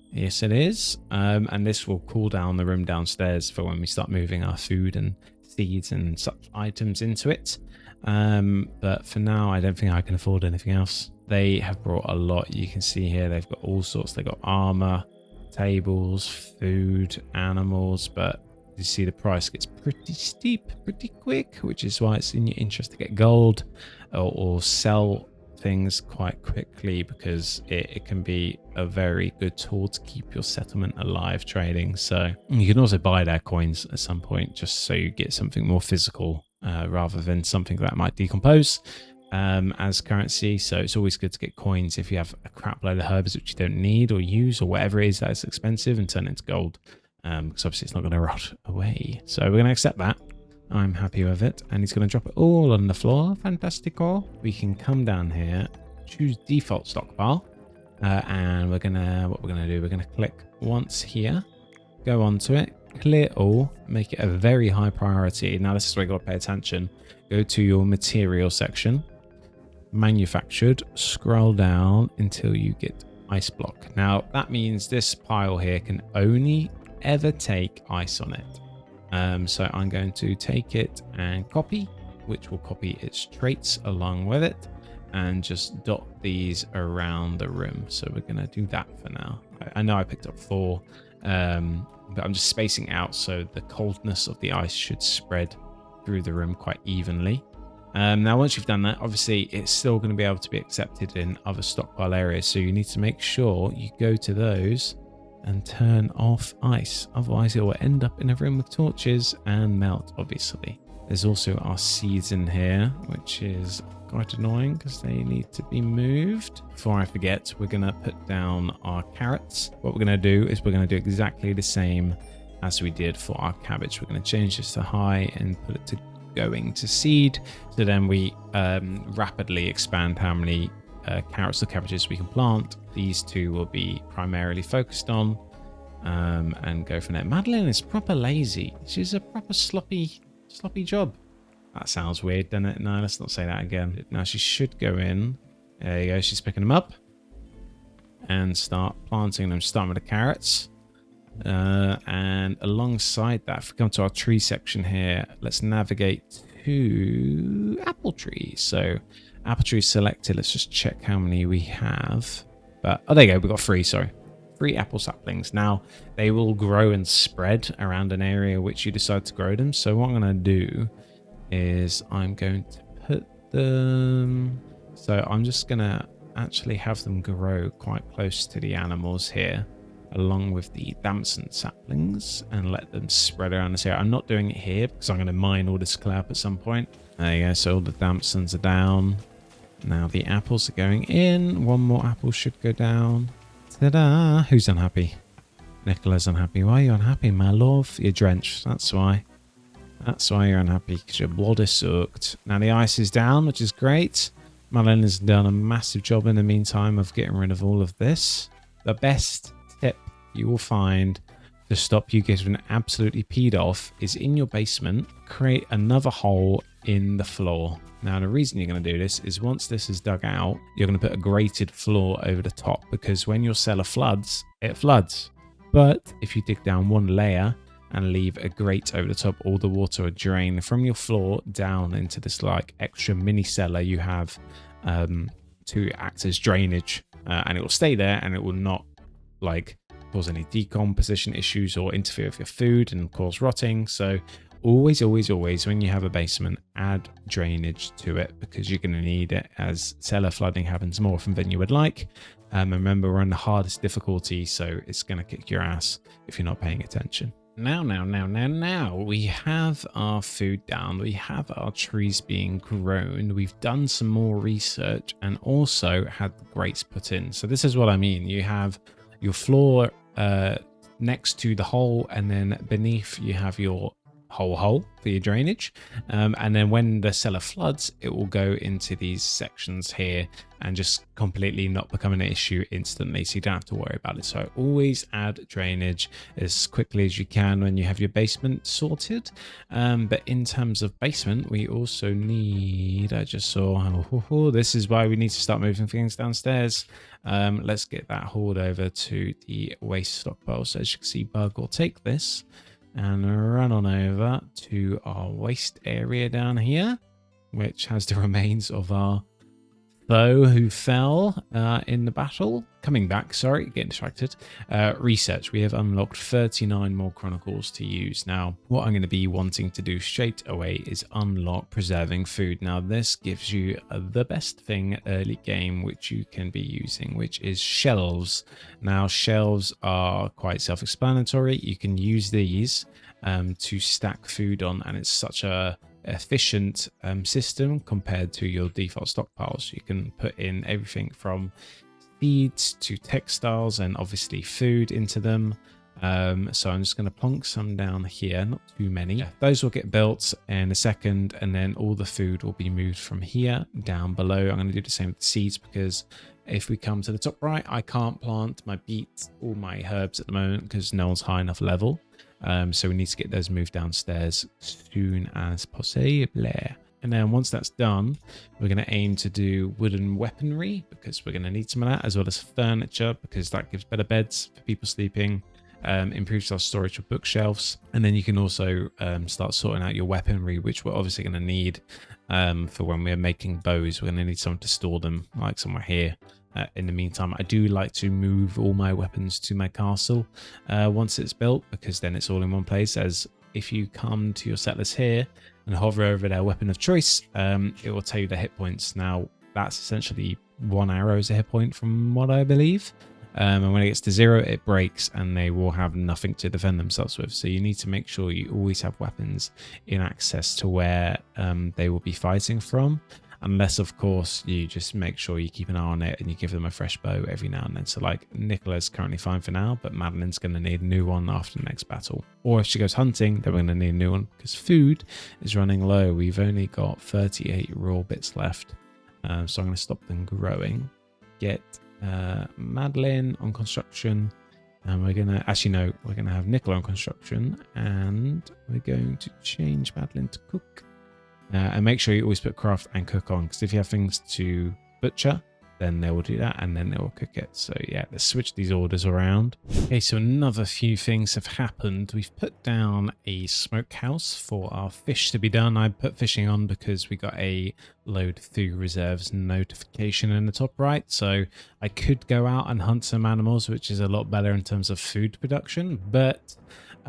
Yes, it is. And this will cool down the room downstairs for when we start moving our food and seeds and such items into it. But for now, I don't think I can afford anything else. They have brought a lot. You can see here they've got all sorts. They've got armor, tables, food, animals, but you see the price gets pretty steep pretty quick, which is why it's in your interest to get gold or sell things quite quickly, because it can be a very good tool to keep your settlement alive trading. So you can also buy their coins at some point, just so you get something more physical rather than something that might decompose as currency. So it's always good to get coins if you have a crap load of herbs which you don't need or use, or whatever it is that is expensive, and turn it into gold, because obviously it's not going to rot away. So we're going to accept that. I'm happy with it, and he's going to drop it all on the floor. Fantastico. We can come down here, choose default stockpile, and what we're gonna do, we're gonna click once here, go onto it, clear all, make it a very high priority. Now this is where you got to pay attention. Go to your material section, manufactured, scroll down until you get ice block. Now that means this pile here can only ever take ice on it. So I'm going to take it and copy, which will copy its traits along with it, and just dot these around the room. So we're going to do that for now. I know I picked up 4, but I'm just spacing out so the coldness of the ice should spread through the room quite evenly. Now once you've done that, obviously it's still going to be able to be accepted in other stockpile areas, so you need to make sure you go to those and turn off ice, otherwise it will end up in a room with torches and melt. Obviously there's also our seeds in here, which is quite annoying because they need to be moved. Before I forget, we're going to put down our carrots. What we're going to do is we're going to do exactly the same as we did for our cabbage. We're going to change this to high and put it to going to seed, so then we rapidly expand how many carrots or cabbages we can plant. These two will be primarily focused on, and go from there. Madeline is proper lazy. She's a proper sloppy job. That sounds weird, doesn't it? No, let's not say that again. Now she should go in. There you go. She's picking them up and start planting them, starting with the carrots. And alongside that, if we come to our tree section here, let's navigate to apple trees. So apple trees selected. Let's just check how many we have. But oh, there you go. We've got 3. Sorry, 3 apple saplings. Now they will grow and spread around an area which you decide to grow them. So what I'm going to do is I'm going to put them. So I'm just going to actually have them grow quite close to the animals here, along with the damson saplings, and let them spread around this area. I'm not doing it here because I'm going to mine all this clay up at some point. There you go. So all the damsons are down. Now the apples are going in. 1 more apple should go down. Ta-da! Who's unhappy? Nicola's unhappy. Why are you unhappy, my love? You're drenched. That's why. That's why you're unhappy, because your blood is soaked. Now the ice is down, which is great. Madeline has done a massive job in the meantime of getting rid of all of this. The best tip you will find to stop you getting absolutely peed off is in your basement, create another hole in the floor. Now the reason you're going to do this is once this is dug out, you're going to put a grated floor over the top, because when your cellar floods, it floods. But if you dig down 1 layer and leave a grate over the top, all the water will drain from your floor down into this like extra mini cellar you have to act as drainage, and it will stay there, and it will not like cause any decomposition issues or interfere with your food and cause rotting. So always when you have a basement, add drainage to it, because you're going to need it as cellar flooding happens more often than you would like. Remember, we're on the hardest difficulty, so it's going to kick your ass if you're not paying attention. Now, we have our food down. We have our trees being grown. We've done some more research and also had the grates put in. So this is what I mean. You have your floor next to the hole, and then beneath you have your hole for your drainage, and then when the cellar floods, it will go into these sections here and just completely not become an issue instantly, so you don't have to worry about it. So always add drainage as quickly as you can when you have your basement sorted. But in terms of basement, we also need, I just saw, this is why we need to start moving things downstairs. Let's get that hauled over to the waste stockpile. So as you can see, Bug will take this and run on over to our waste area down here. which has the remains of our foe who fell in the battle. Coming back, sorry, getting distracted. Research. We have unlocked 39 more chronicles to use. Now, what I'm going to be wanting to do straight away is unlock preserving food. Now, this gives you the best thing early game, which you can be using, which is shelves. Now, shelves are quite self-explanatory. You can use these to stack food on, and it's such a efficient system compared to your default stockpiles. You can put in everything from feeds to textiles and obviously food into them. So I'm just going to plonk some down here, not too many. Yeah, those will get built in a second, and then all the food will be moved from here down below. I'm going to do the same with the seeds, because if we come to the top right, I can't plant my beets or my herbs at the moment because no one's high enough level. So we need to get those moved downstairs soon as possible. And then once that's done, we're going to aim to do wooden weaponry, because we're going to need some of that, as well as furniture, because that gives better beds for people sleeping, improves our storage for bookshelves. And then you can also start sorting out your weaponry, which we're obviously going to need for when we're making bows. We're going to need somewhere to store them, like somewhere here. In the meantime, I do like to move all my weapons to my castle once it's built, because then it's all in one place. As if you come to your settlers here and hover over their weapon of choice, it will tell you the hit points. Now, that's essentially 1 arrow as a hit point from what I believe. And when it gets to 0, it breaks and they will have nothing to defend themselves with. So you need to make sure you always have weapons in access to where they will be fighting from. Unless, of course, you just make sure you keep an eye on it and you give them a fresh bow every now and then. So, like, Nicola's currently fine for now, but Madeline's going to need a new one after the next battle. Or if she goes hunting, then we're going to need a new one, because food is running low. We've only got 38 raw bits left. So I'm going to stop them growing. Get Madeline on construction. And we're going to, actually, no, we're going to have Nicola on construction. And we're going to change Madeline to cook. And make sure you always put craft and cook on, because if you have things to butcher, then they will do that and then they will cook it. So yeah, let's switch these orders around. Okay, so another few things have happened. We've put down a smokehouse for our fish to be done. I put fishing on because we got a load through reserves notification in the top right. So I could go out and hunt some animals, which is a lot better in terms of food production. But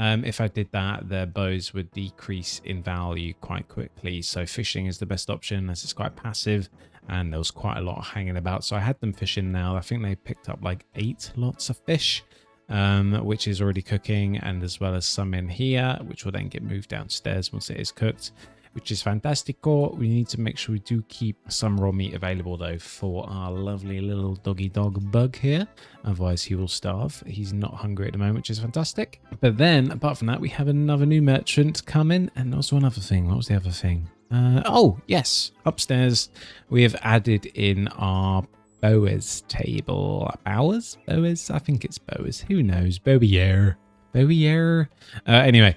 if I did that, their bows would decrease in value quite quickly. So fishing is the best option, as it's quite passive and there was quite a lot hanging about. So I had them fishing now. I think they picked up like 8 lots of fish, which is already cooking, and as well as some in here, which will then get moved downstairs once it is cooked, which is fantastico. We need to make sure we do keep some raw meat available though for our lovely little doggy dog Bug here. Otherwise he will starve. He's not hungry at the moment, which is fantastic. But then apart from that, we have another new merchant come in, and also another thing. What was the other thing? Oh yes, upstairs we have added in our Boas table. Boas? I think it's Boas. Who knows? Bowier. Anyway,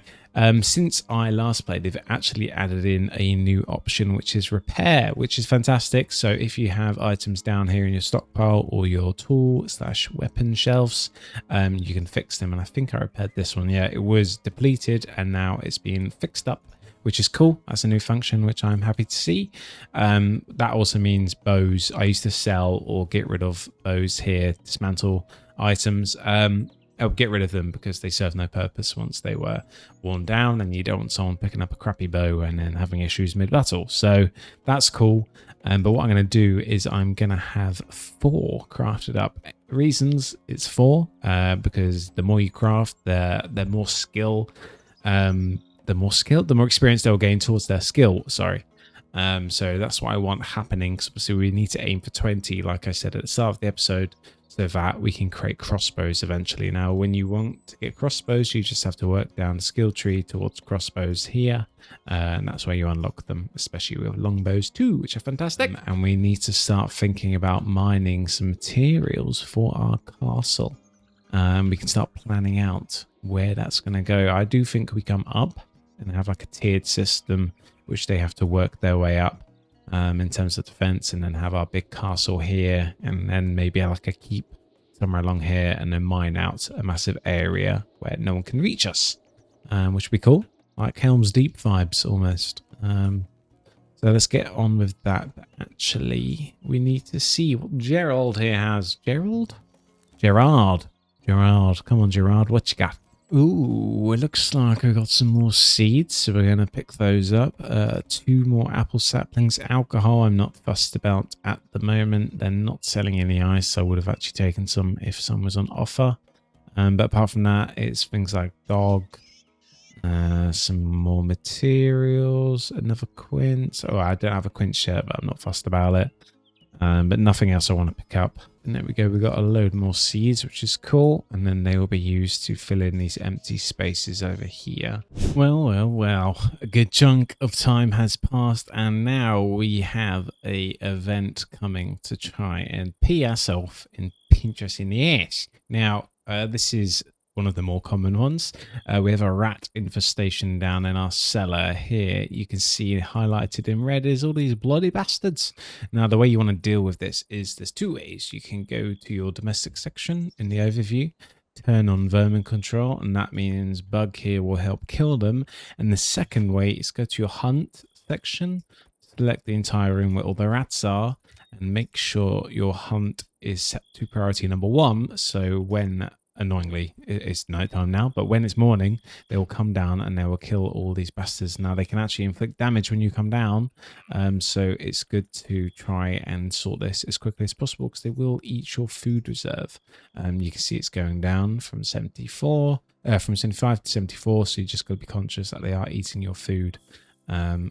since I last played, they've actually added in a new option, which is repair, which is fantastic. So if you have items down here in your stockpile or your tool/weapon shelves, you can fix them. And I think I repaired this one. Yeah, it was depleted and now it's been fixed up, which is cool. That's a new function, which I'm happy to see. That also means bows. I used to sell or get rid of bows here, dismantle items. I'll get rid of them because they serve no purpose once they were worn down, and you don't want someone picking up a crappy bow and then having issues mid-battle. So that's cool. But what I'm going to do is I'm going to have 4 crafted up. Reasons it's 4, because the more you craft, the more skill, the more experience they'll gain towards their skill. Sorry. So that's what I want happening. So obviously we need to aim for 20, like I said at the start of the episode, so that we can create crossbows eventually. Now, when you want to get crossbows, you just have to work down the skill tree towards crossbows here, and that's where you unlock them, especially with longbows too, which are fantastic. And we need to start thinking about mining some materials for our castle. We can start planning out where that's going to go. I do think we come up and have like a tiered system, which they have to work their way up in terms of defense, and then have our big castle here, and then maybe like a keep somewhere along here, and then mine out a massive area where no one can reach us, which would be cool, like Helm's Deep vibes almost. So So let's get on with that. But actually, we need to see what Gerald here has. Gerald? Gerard. Gerard. Come on, Gerard. What you got? Ooh, it looks like I got some more seeds, so we're going to pick those up. 2 more apple saplings. Alcohol I'm not fussed about at the moment. They're not selling any ice, so I would have actually taken some if some was on offer. But apart from that, it's things like dog, some more materials, another quince. Oh, I don't have a quince yet, but I'm not fussed about it. But nothing else I want to pick up. And there we go. We got a load more seeds, which is cool. And then they will be used to fill in these empty spaces over here. Well, well, well. A good chunk of time has passed. And now we have a event coming to try and pee ourselves and pinch us in the ass. Now, this is one of the more common ones. We have a rat infestation down in our cellar here. You can see highlighted in red is all these bloody bastards. Now, the way you want to deal with this is there's 2 ways. You can go to your domestic section in the overview, turn on vermin control, and that means bug here will help kill them. And the second way is go to your hunt section, select the entire room where all the rats are, and make sure your hunt is set to priority number 1. So when annoyingly it's nighttime now, but when it's morning they will come down and they will kill all these bastards. Now they can actually inflict damage when you come down, so it's good to try and sort this as quickly as possible because they will eat your food reserve. You can see it's going down from 74 from 75 to 74, so you just got to be conscious that they are eating your food,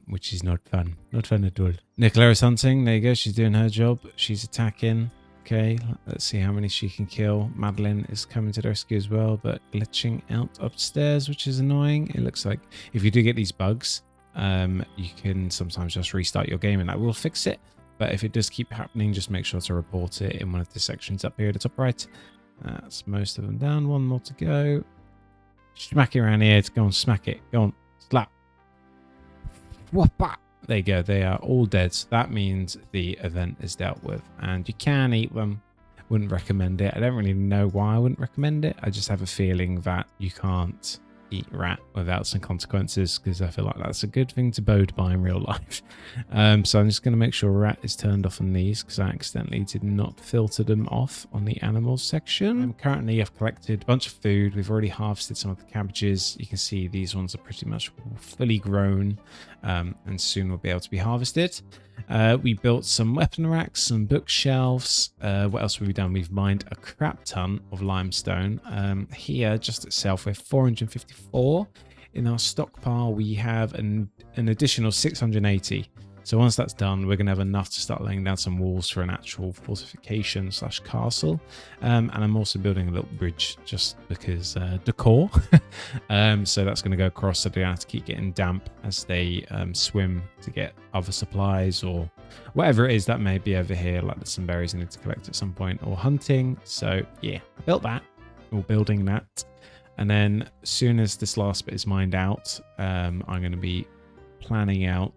which is not fun at all. Nicola is hunting. There you go, she's doing her job. She's attacking. Okay, let's see how many she can kill. Madeline is coming to the rescue as well, but glitching out upstairs, which is annoying. It looks like if you do get these bugs, you can sometimes just restart your game and that will fix it. But if it does keep happening, just make sure to report it in one of the sections up here at the top right. That's most of them down. 1 more to go. Smack it around here. Go on, smack it. Go on, slap. Whoppa. There you go, they are all dead. So that means the event is dealt with and you can eat them. Wouldn't recommend it. I don't really know why I wouldn't recommend it. I just have a feeling that you can't eat rat without some consequences because I feel like that's a good thing to bode by in real life. So I'm just going to make sure rat is turned off on these because I accidentally did not filter them off on the animals section. Currently I've collected a bunch of food. We've already harvested some of the cabbages. You can see these ones are pretty much fully grown, and soon will be able to be harvested. We built some weapon racks, some bookshelves. What else have we done? We've mined a crap ton of limestone. Here, just itself, we're 454. In our stockpile, we have an additional 680. So once that's done, we're going to have enough to start laying down some walls for an actual fortification / castle. And I'm also building a little bridge just because decor. So that's going to go across so they don't have to keep getting damp as they swim to get other supplies or whatever it is that may be over here, like there's some berries I need to collect at some point or hunting. So yeah, I built that or building that. And then as soon as this last bit is mined out, I'm going to be planning out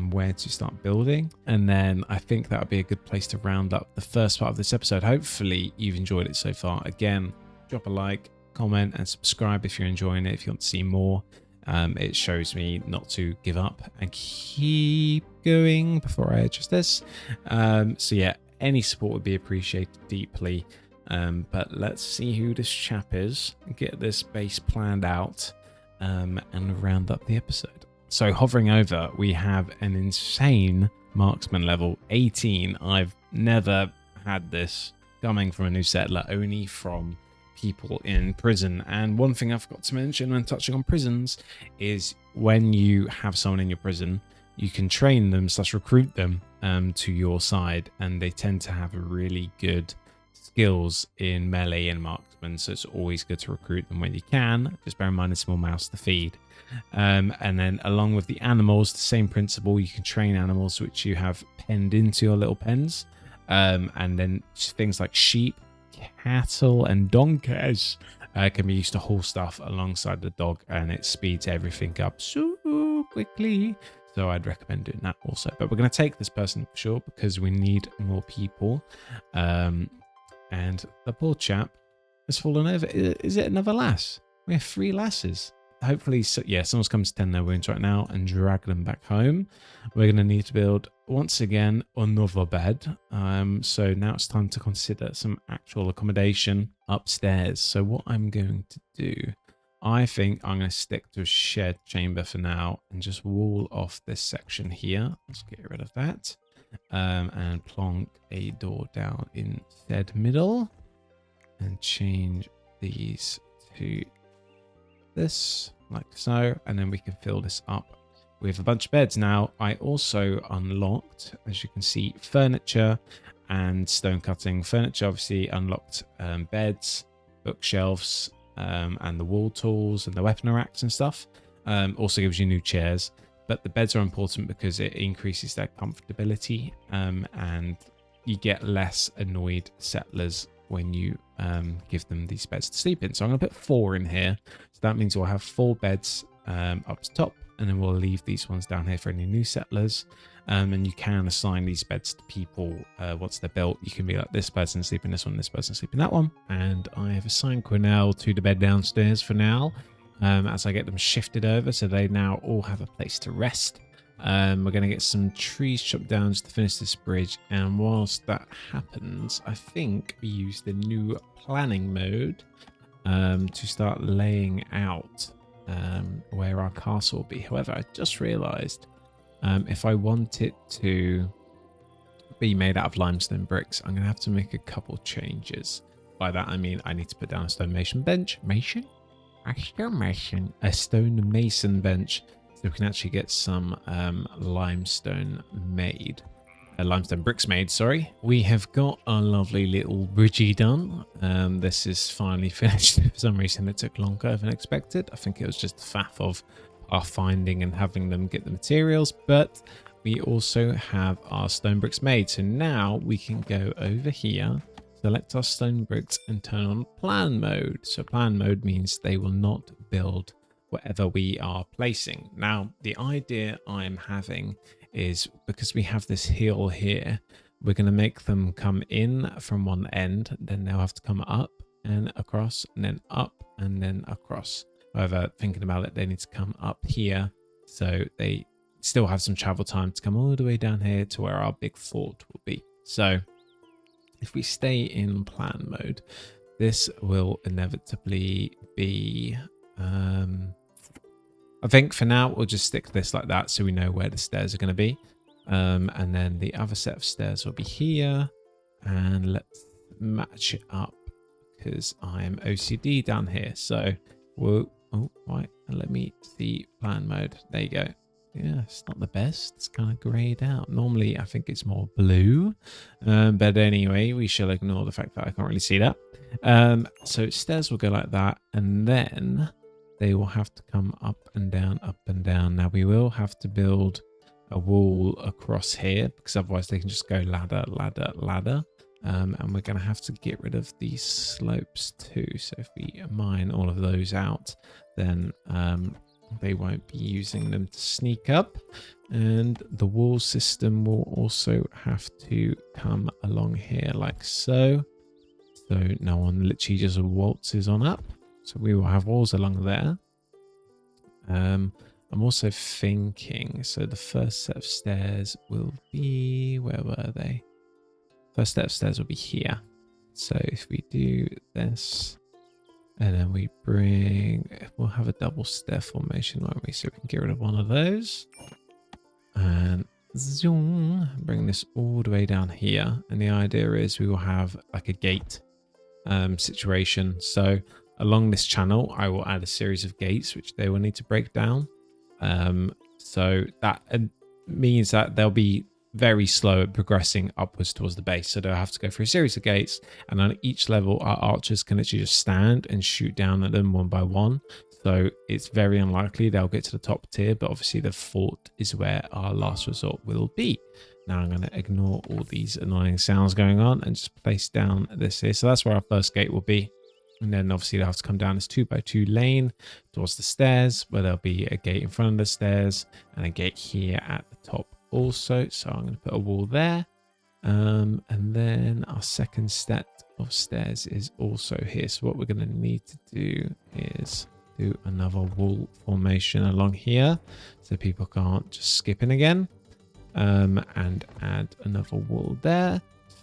where to start building, and then I think that would be a good place to round up the first part of this episode. Hopefully you've enjoyed it so far. Again, drop a like, comment and subscribe if you're enjoying it. If you want to see more, it shows me not to give up and keep going before I adjust this. So yeah, any support would be appreciated deeply. But let's see who this chap is, get this base planned out, and round up the episode. So hovering over, we have an insane marksman level 18. I've never had this coming from a new settler, only from people in prison. And one thing I forgot to mention when touching on prisons is when you have someone in your prison, you can train them / recruit them to your side, and they tend to have really good skills in melee and marksman, so it's always good to recruit them when you can. Just bear in mind a small mouse to feed. And then along with the animals, the same principle, you can train animals which you have penned into your little pens, and then things like sheep, cattle and donkeys can be used to haul stuff alongside the dog, and it speeds everything up so quickly. So I'd recommend doing that also. But we're going to take this person for sure because we need more people. And the poor chap has fallen over. Is it another lass? We have 3 lasses. hopefully, so, yeah, someone's come to tend their wounds right now and drag them back home. We're going to need to build, once again, another bed. So now it's time to consider some actual accommodation upstairs. So what I'm going to do, I think I'm going to stick to a shared chamber for now and just wall off this section here. Let's get rid of that. And plonk a door down in said middle and change these to this like so, and then we can fill this up with a bunch of beds. Now I also unlocked, as you can see, furniture and stone cutting. Furniture obviously unlocked beds, bookshelves, and the wall tools and the weapon racks and stuff. Also gives you new chairs, but the beds are important because it increases their comfortability, and you get less annoyed settlers when you give them these beds to sleep in. So I'm going to put 4 in here. So that means we'll have 4 beds up to top, and then we'll leave these ones down here for any new settlers. And you can assign these beds to people once they're built. You can be like, this person sleep in this one, this person sleep in that one. And I have assigned Cornell to the bed downstairs for now, as I get them shifted over, so they now all have a place to rest. We're going to get some trees chopped down to finish this bridge, and whilst that happens, I think we use the new planning mode to start laying out where our castle will be. However, I just realized if I want it to be made out of limestone bricks, I'm going to have to make a couple changes. By that I mean I need to put down a stone mason bench. A stone mason bench, so we can actually get some limestone bricks made, sorry. We have got our lovely little bridgie done. This is finally finished. For some reason it took longer than expected. I think it was just the faff of our finding and having them get the materials, but we also have our stone bricks made. So now we can go over here, select our stone bricks and turn on plan mode. So plan mode means they will not build whatever we are placing. Now, the idea I'm having is, because we have this hill here, we're going to make them come in from one end, then they'll have to come up and across, and then up and then across. However, thinking about it, they need to come up here, so they still have some travel time to come all the way down here to where our big fort will be. So if we stay in plan mode, this will inevitably be I think for now we'll just stick this like that so we know where the stairs are going to be, and then the other set of stairs will be here, and let's match it up because I am OCD down here. So we'll let me see plan mode. There you go. Yeah, it's not the best. It's kind of grayed out. Normally, I think it's more blue. But anyway, we shall ignore the fact that I can't really see that. So stairs will go like that. And then they will have to come up and down, up and down. Now, we will have to build a wall across here, because otherwise they can just go ladder, ladder, ladder. And we're going to have to get rid of these slopes too. So if we mine all of those out, then they won't be using them to sneak up. And the wall system will also have to come along here like so. So no one literally just waltzes on up. So we will have walls along there. I'm also thinking, so the first set of stairs will be, where were they? First set of stairs will be here. So if we do this, and then we we'll have a double stair formation, won't we? So we can get rid of one of those. And zoom, bring this all the way down here. And the idea is we will have like a gate situation. So along this channel, I will add a series of gates, which they will need to break down. So that means that they'll be very slow at progressing upwards towards the base. So they'll have to go through a series of gates, and on each level our archers can literally just stand and shoot down at them one by one. So it's very unlikely they'll get to the top tier, but obviously the fort is where our last resort will be. Now I'm going to ignore all these annoying sounds going on and just place down this here. So that's where our first gate will be. And then obviously they'll have to come down this 2x2 lane towards the stairs, where there'll be a gate in front of the stairs and a gate here at the top also. So I'm going to put a wall there. And then our second set of stairs is also here. So what we're going to need to do is do another wall formation along here so people can't just skip in again. And add another wall there.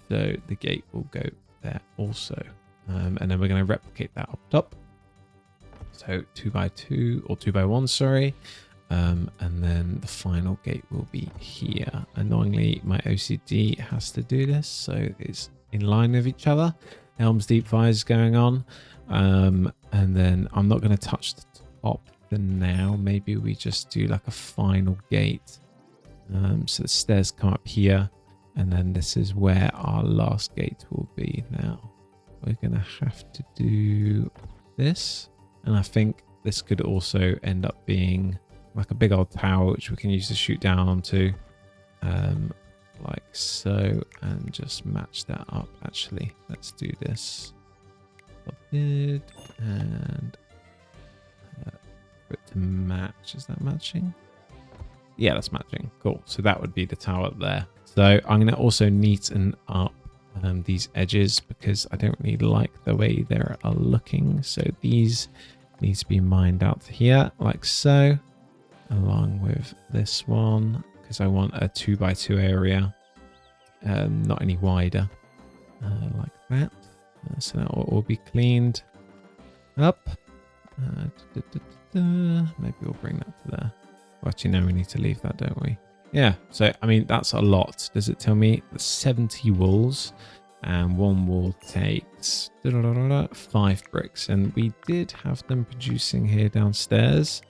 So the gate will go there also. And then we're going to replicate that up top. So 2x2 or 2x1, sorry. And then the final gate will be here. Annoyingly, my OCD has to do this, so it's in line with each other. Helm's Deep Fire is going on. And then I'm not going to touch the top for now. Maybe we just do like a final gate. So the stairs come up here. And then this is where our last gate will be now. We're going to have to do this. And I think this could also end up being like a big old tower, which we can use to shoot down onto. Like so. And just match that up, actually. Let's do this. And for it to match. Is that matching? Yeah, that's matching. Cool. So that would be the tower up there. So I'm going to also neaten up these edges because I don't really like the way they are looking. So these need to be mined out to here like so, along with this one, because I want a 2x2 area, not any wider, like that. So that will all be cleaned up. Maybe we'll bring that to there. Well, actually, no, we need to leave that, don't we? Yeah, so, I mean, that's a lot. Does it tell me 70 walls? And one wall takes 5 bricks. And we did have them producing here downstairs.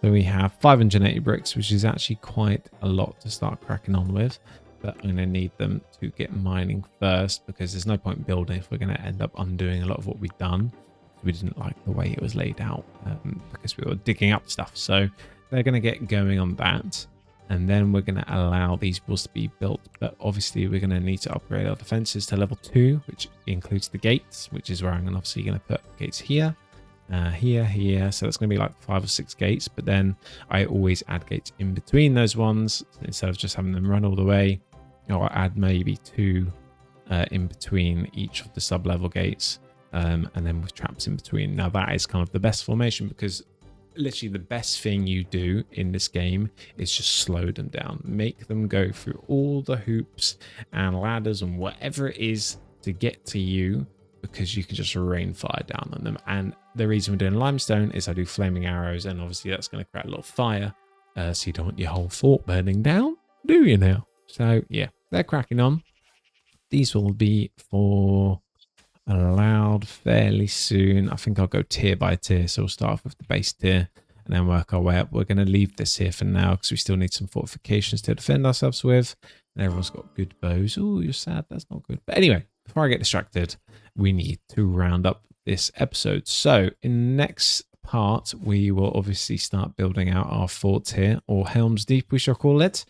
So we have 580 bricks, which is actually quite a lot to start cracking on with. But I'm going to need them to get mining first because there's no point building if we're going to end up undoing a lot of what we've done. We didn't like the way it was laid out because we were digging up stuff. So they're going to get going on that. And then we're going to allow these walls to be built. But obviously, we're going to need to upgrade our defenses to level 2, which includes the gates, which is where I'm obviously going to put gates here, here. So that's going to be like 5 or 6 gates. But then I always add gates in between those ones instead of just having them run all the way. Or I add maybe 2 in between each of the sub-level gates. And then with traps in between. Now that is kind of the best formation because literally the best thing you do in this game is just slow them down. Make them go through all the hoops and ladders and whatever it is to get to you because you can just rain fire down on them. And the reason we're doing limestone is I do flaming arrows and obviously that's going to create a lot of fire. So you don't want your whole fort burning down, do you now? So yeah, they're cracking on. These will be for allowed fairly soon. I think I'll go tier by tier. So we'll start off with the base tier and then work our way up. We're going to leave this here for now because we still need some fortifications to defend ourselves with. And everyone's got good bows. Oh, you're sad. That's not good. But anyway, before I get distracted, we need to round up this episode. So in the next part, we will obviously start building out our fort here, or Helm's Deep, we shall call it,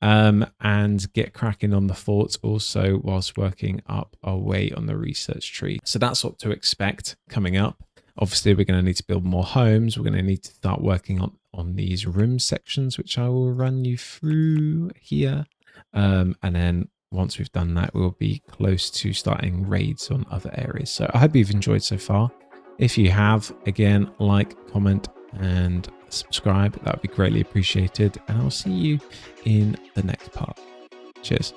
and get cracking on the fort also whilst working up our way on the research tree. So that's what to expect coming up. Obviously, we're going to need to build more homes. We're going to need to start working on these room sections, which I will run you through here. And then once we've done that, we'll be close to starting raids on other areas. So I hope you've enjoyed so far. If you have, again, like, comment, and subscribe. That would be greatly appreciated. And I'll see you in the next part. Cheers.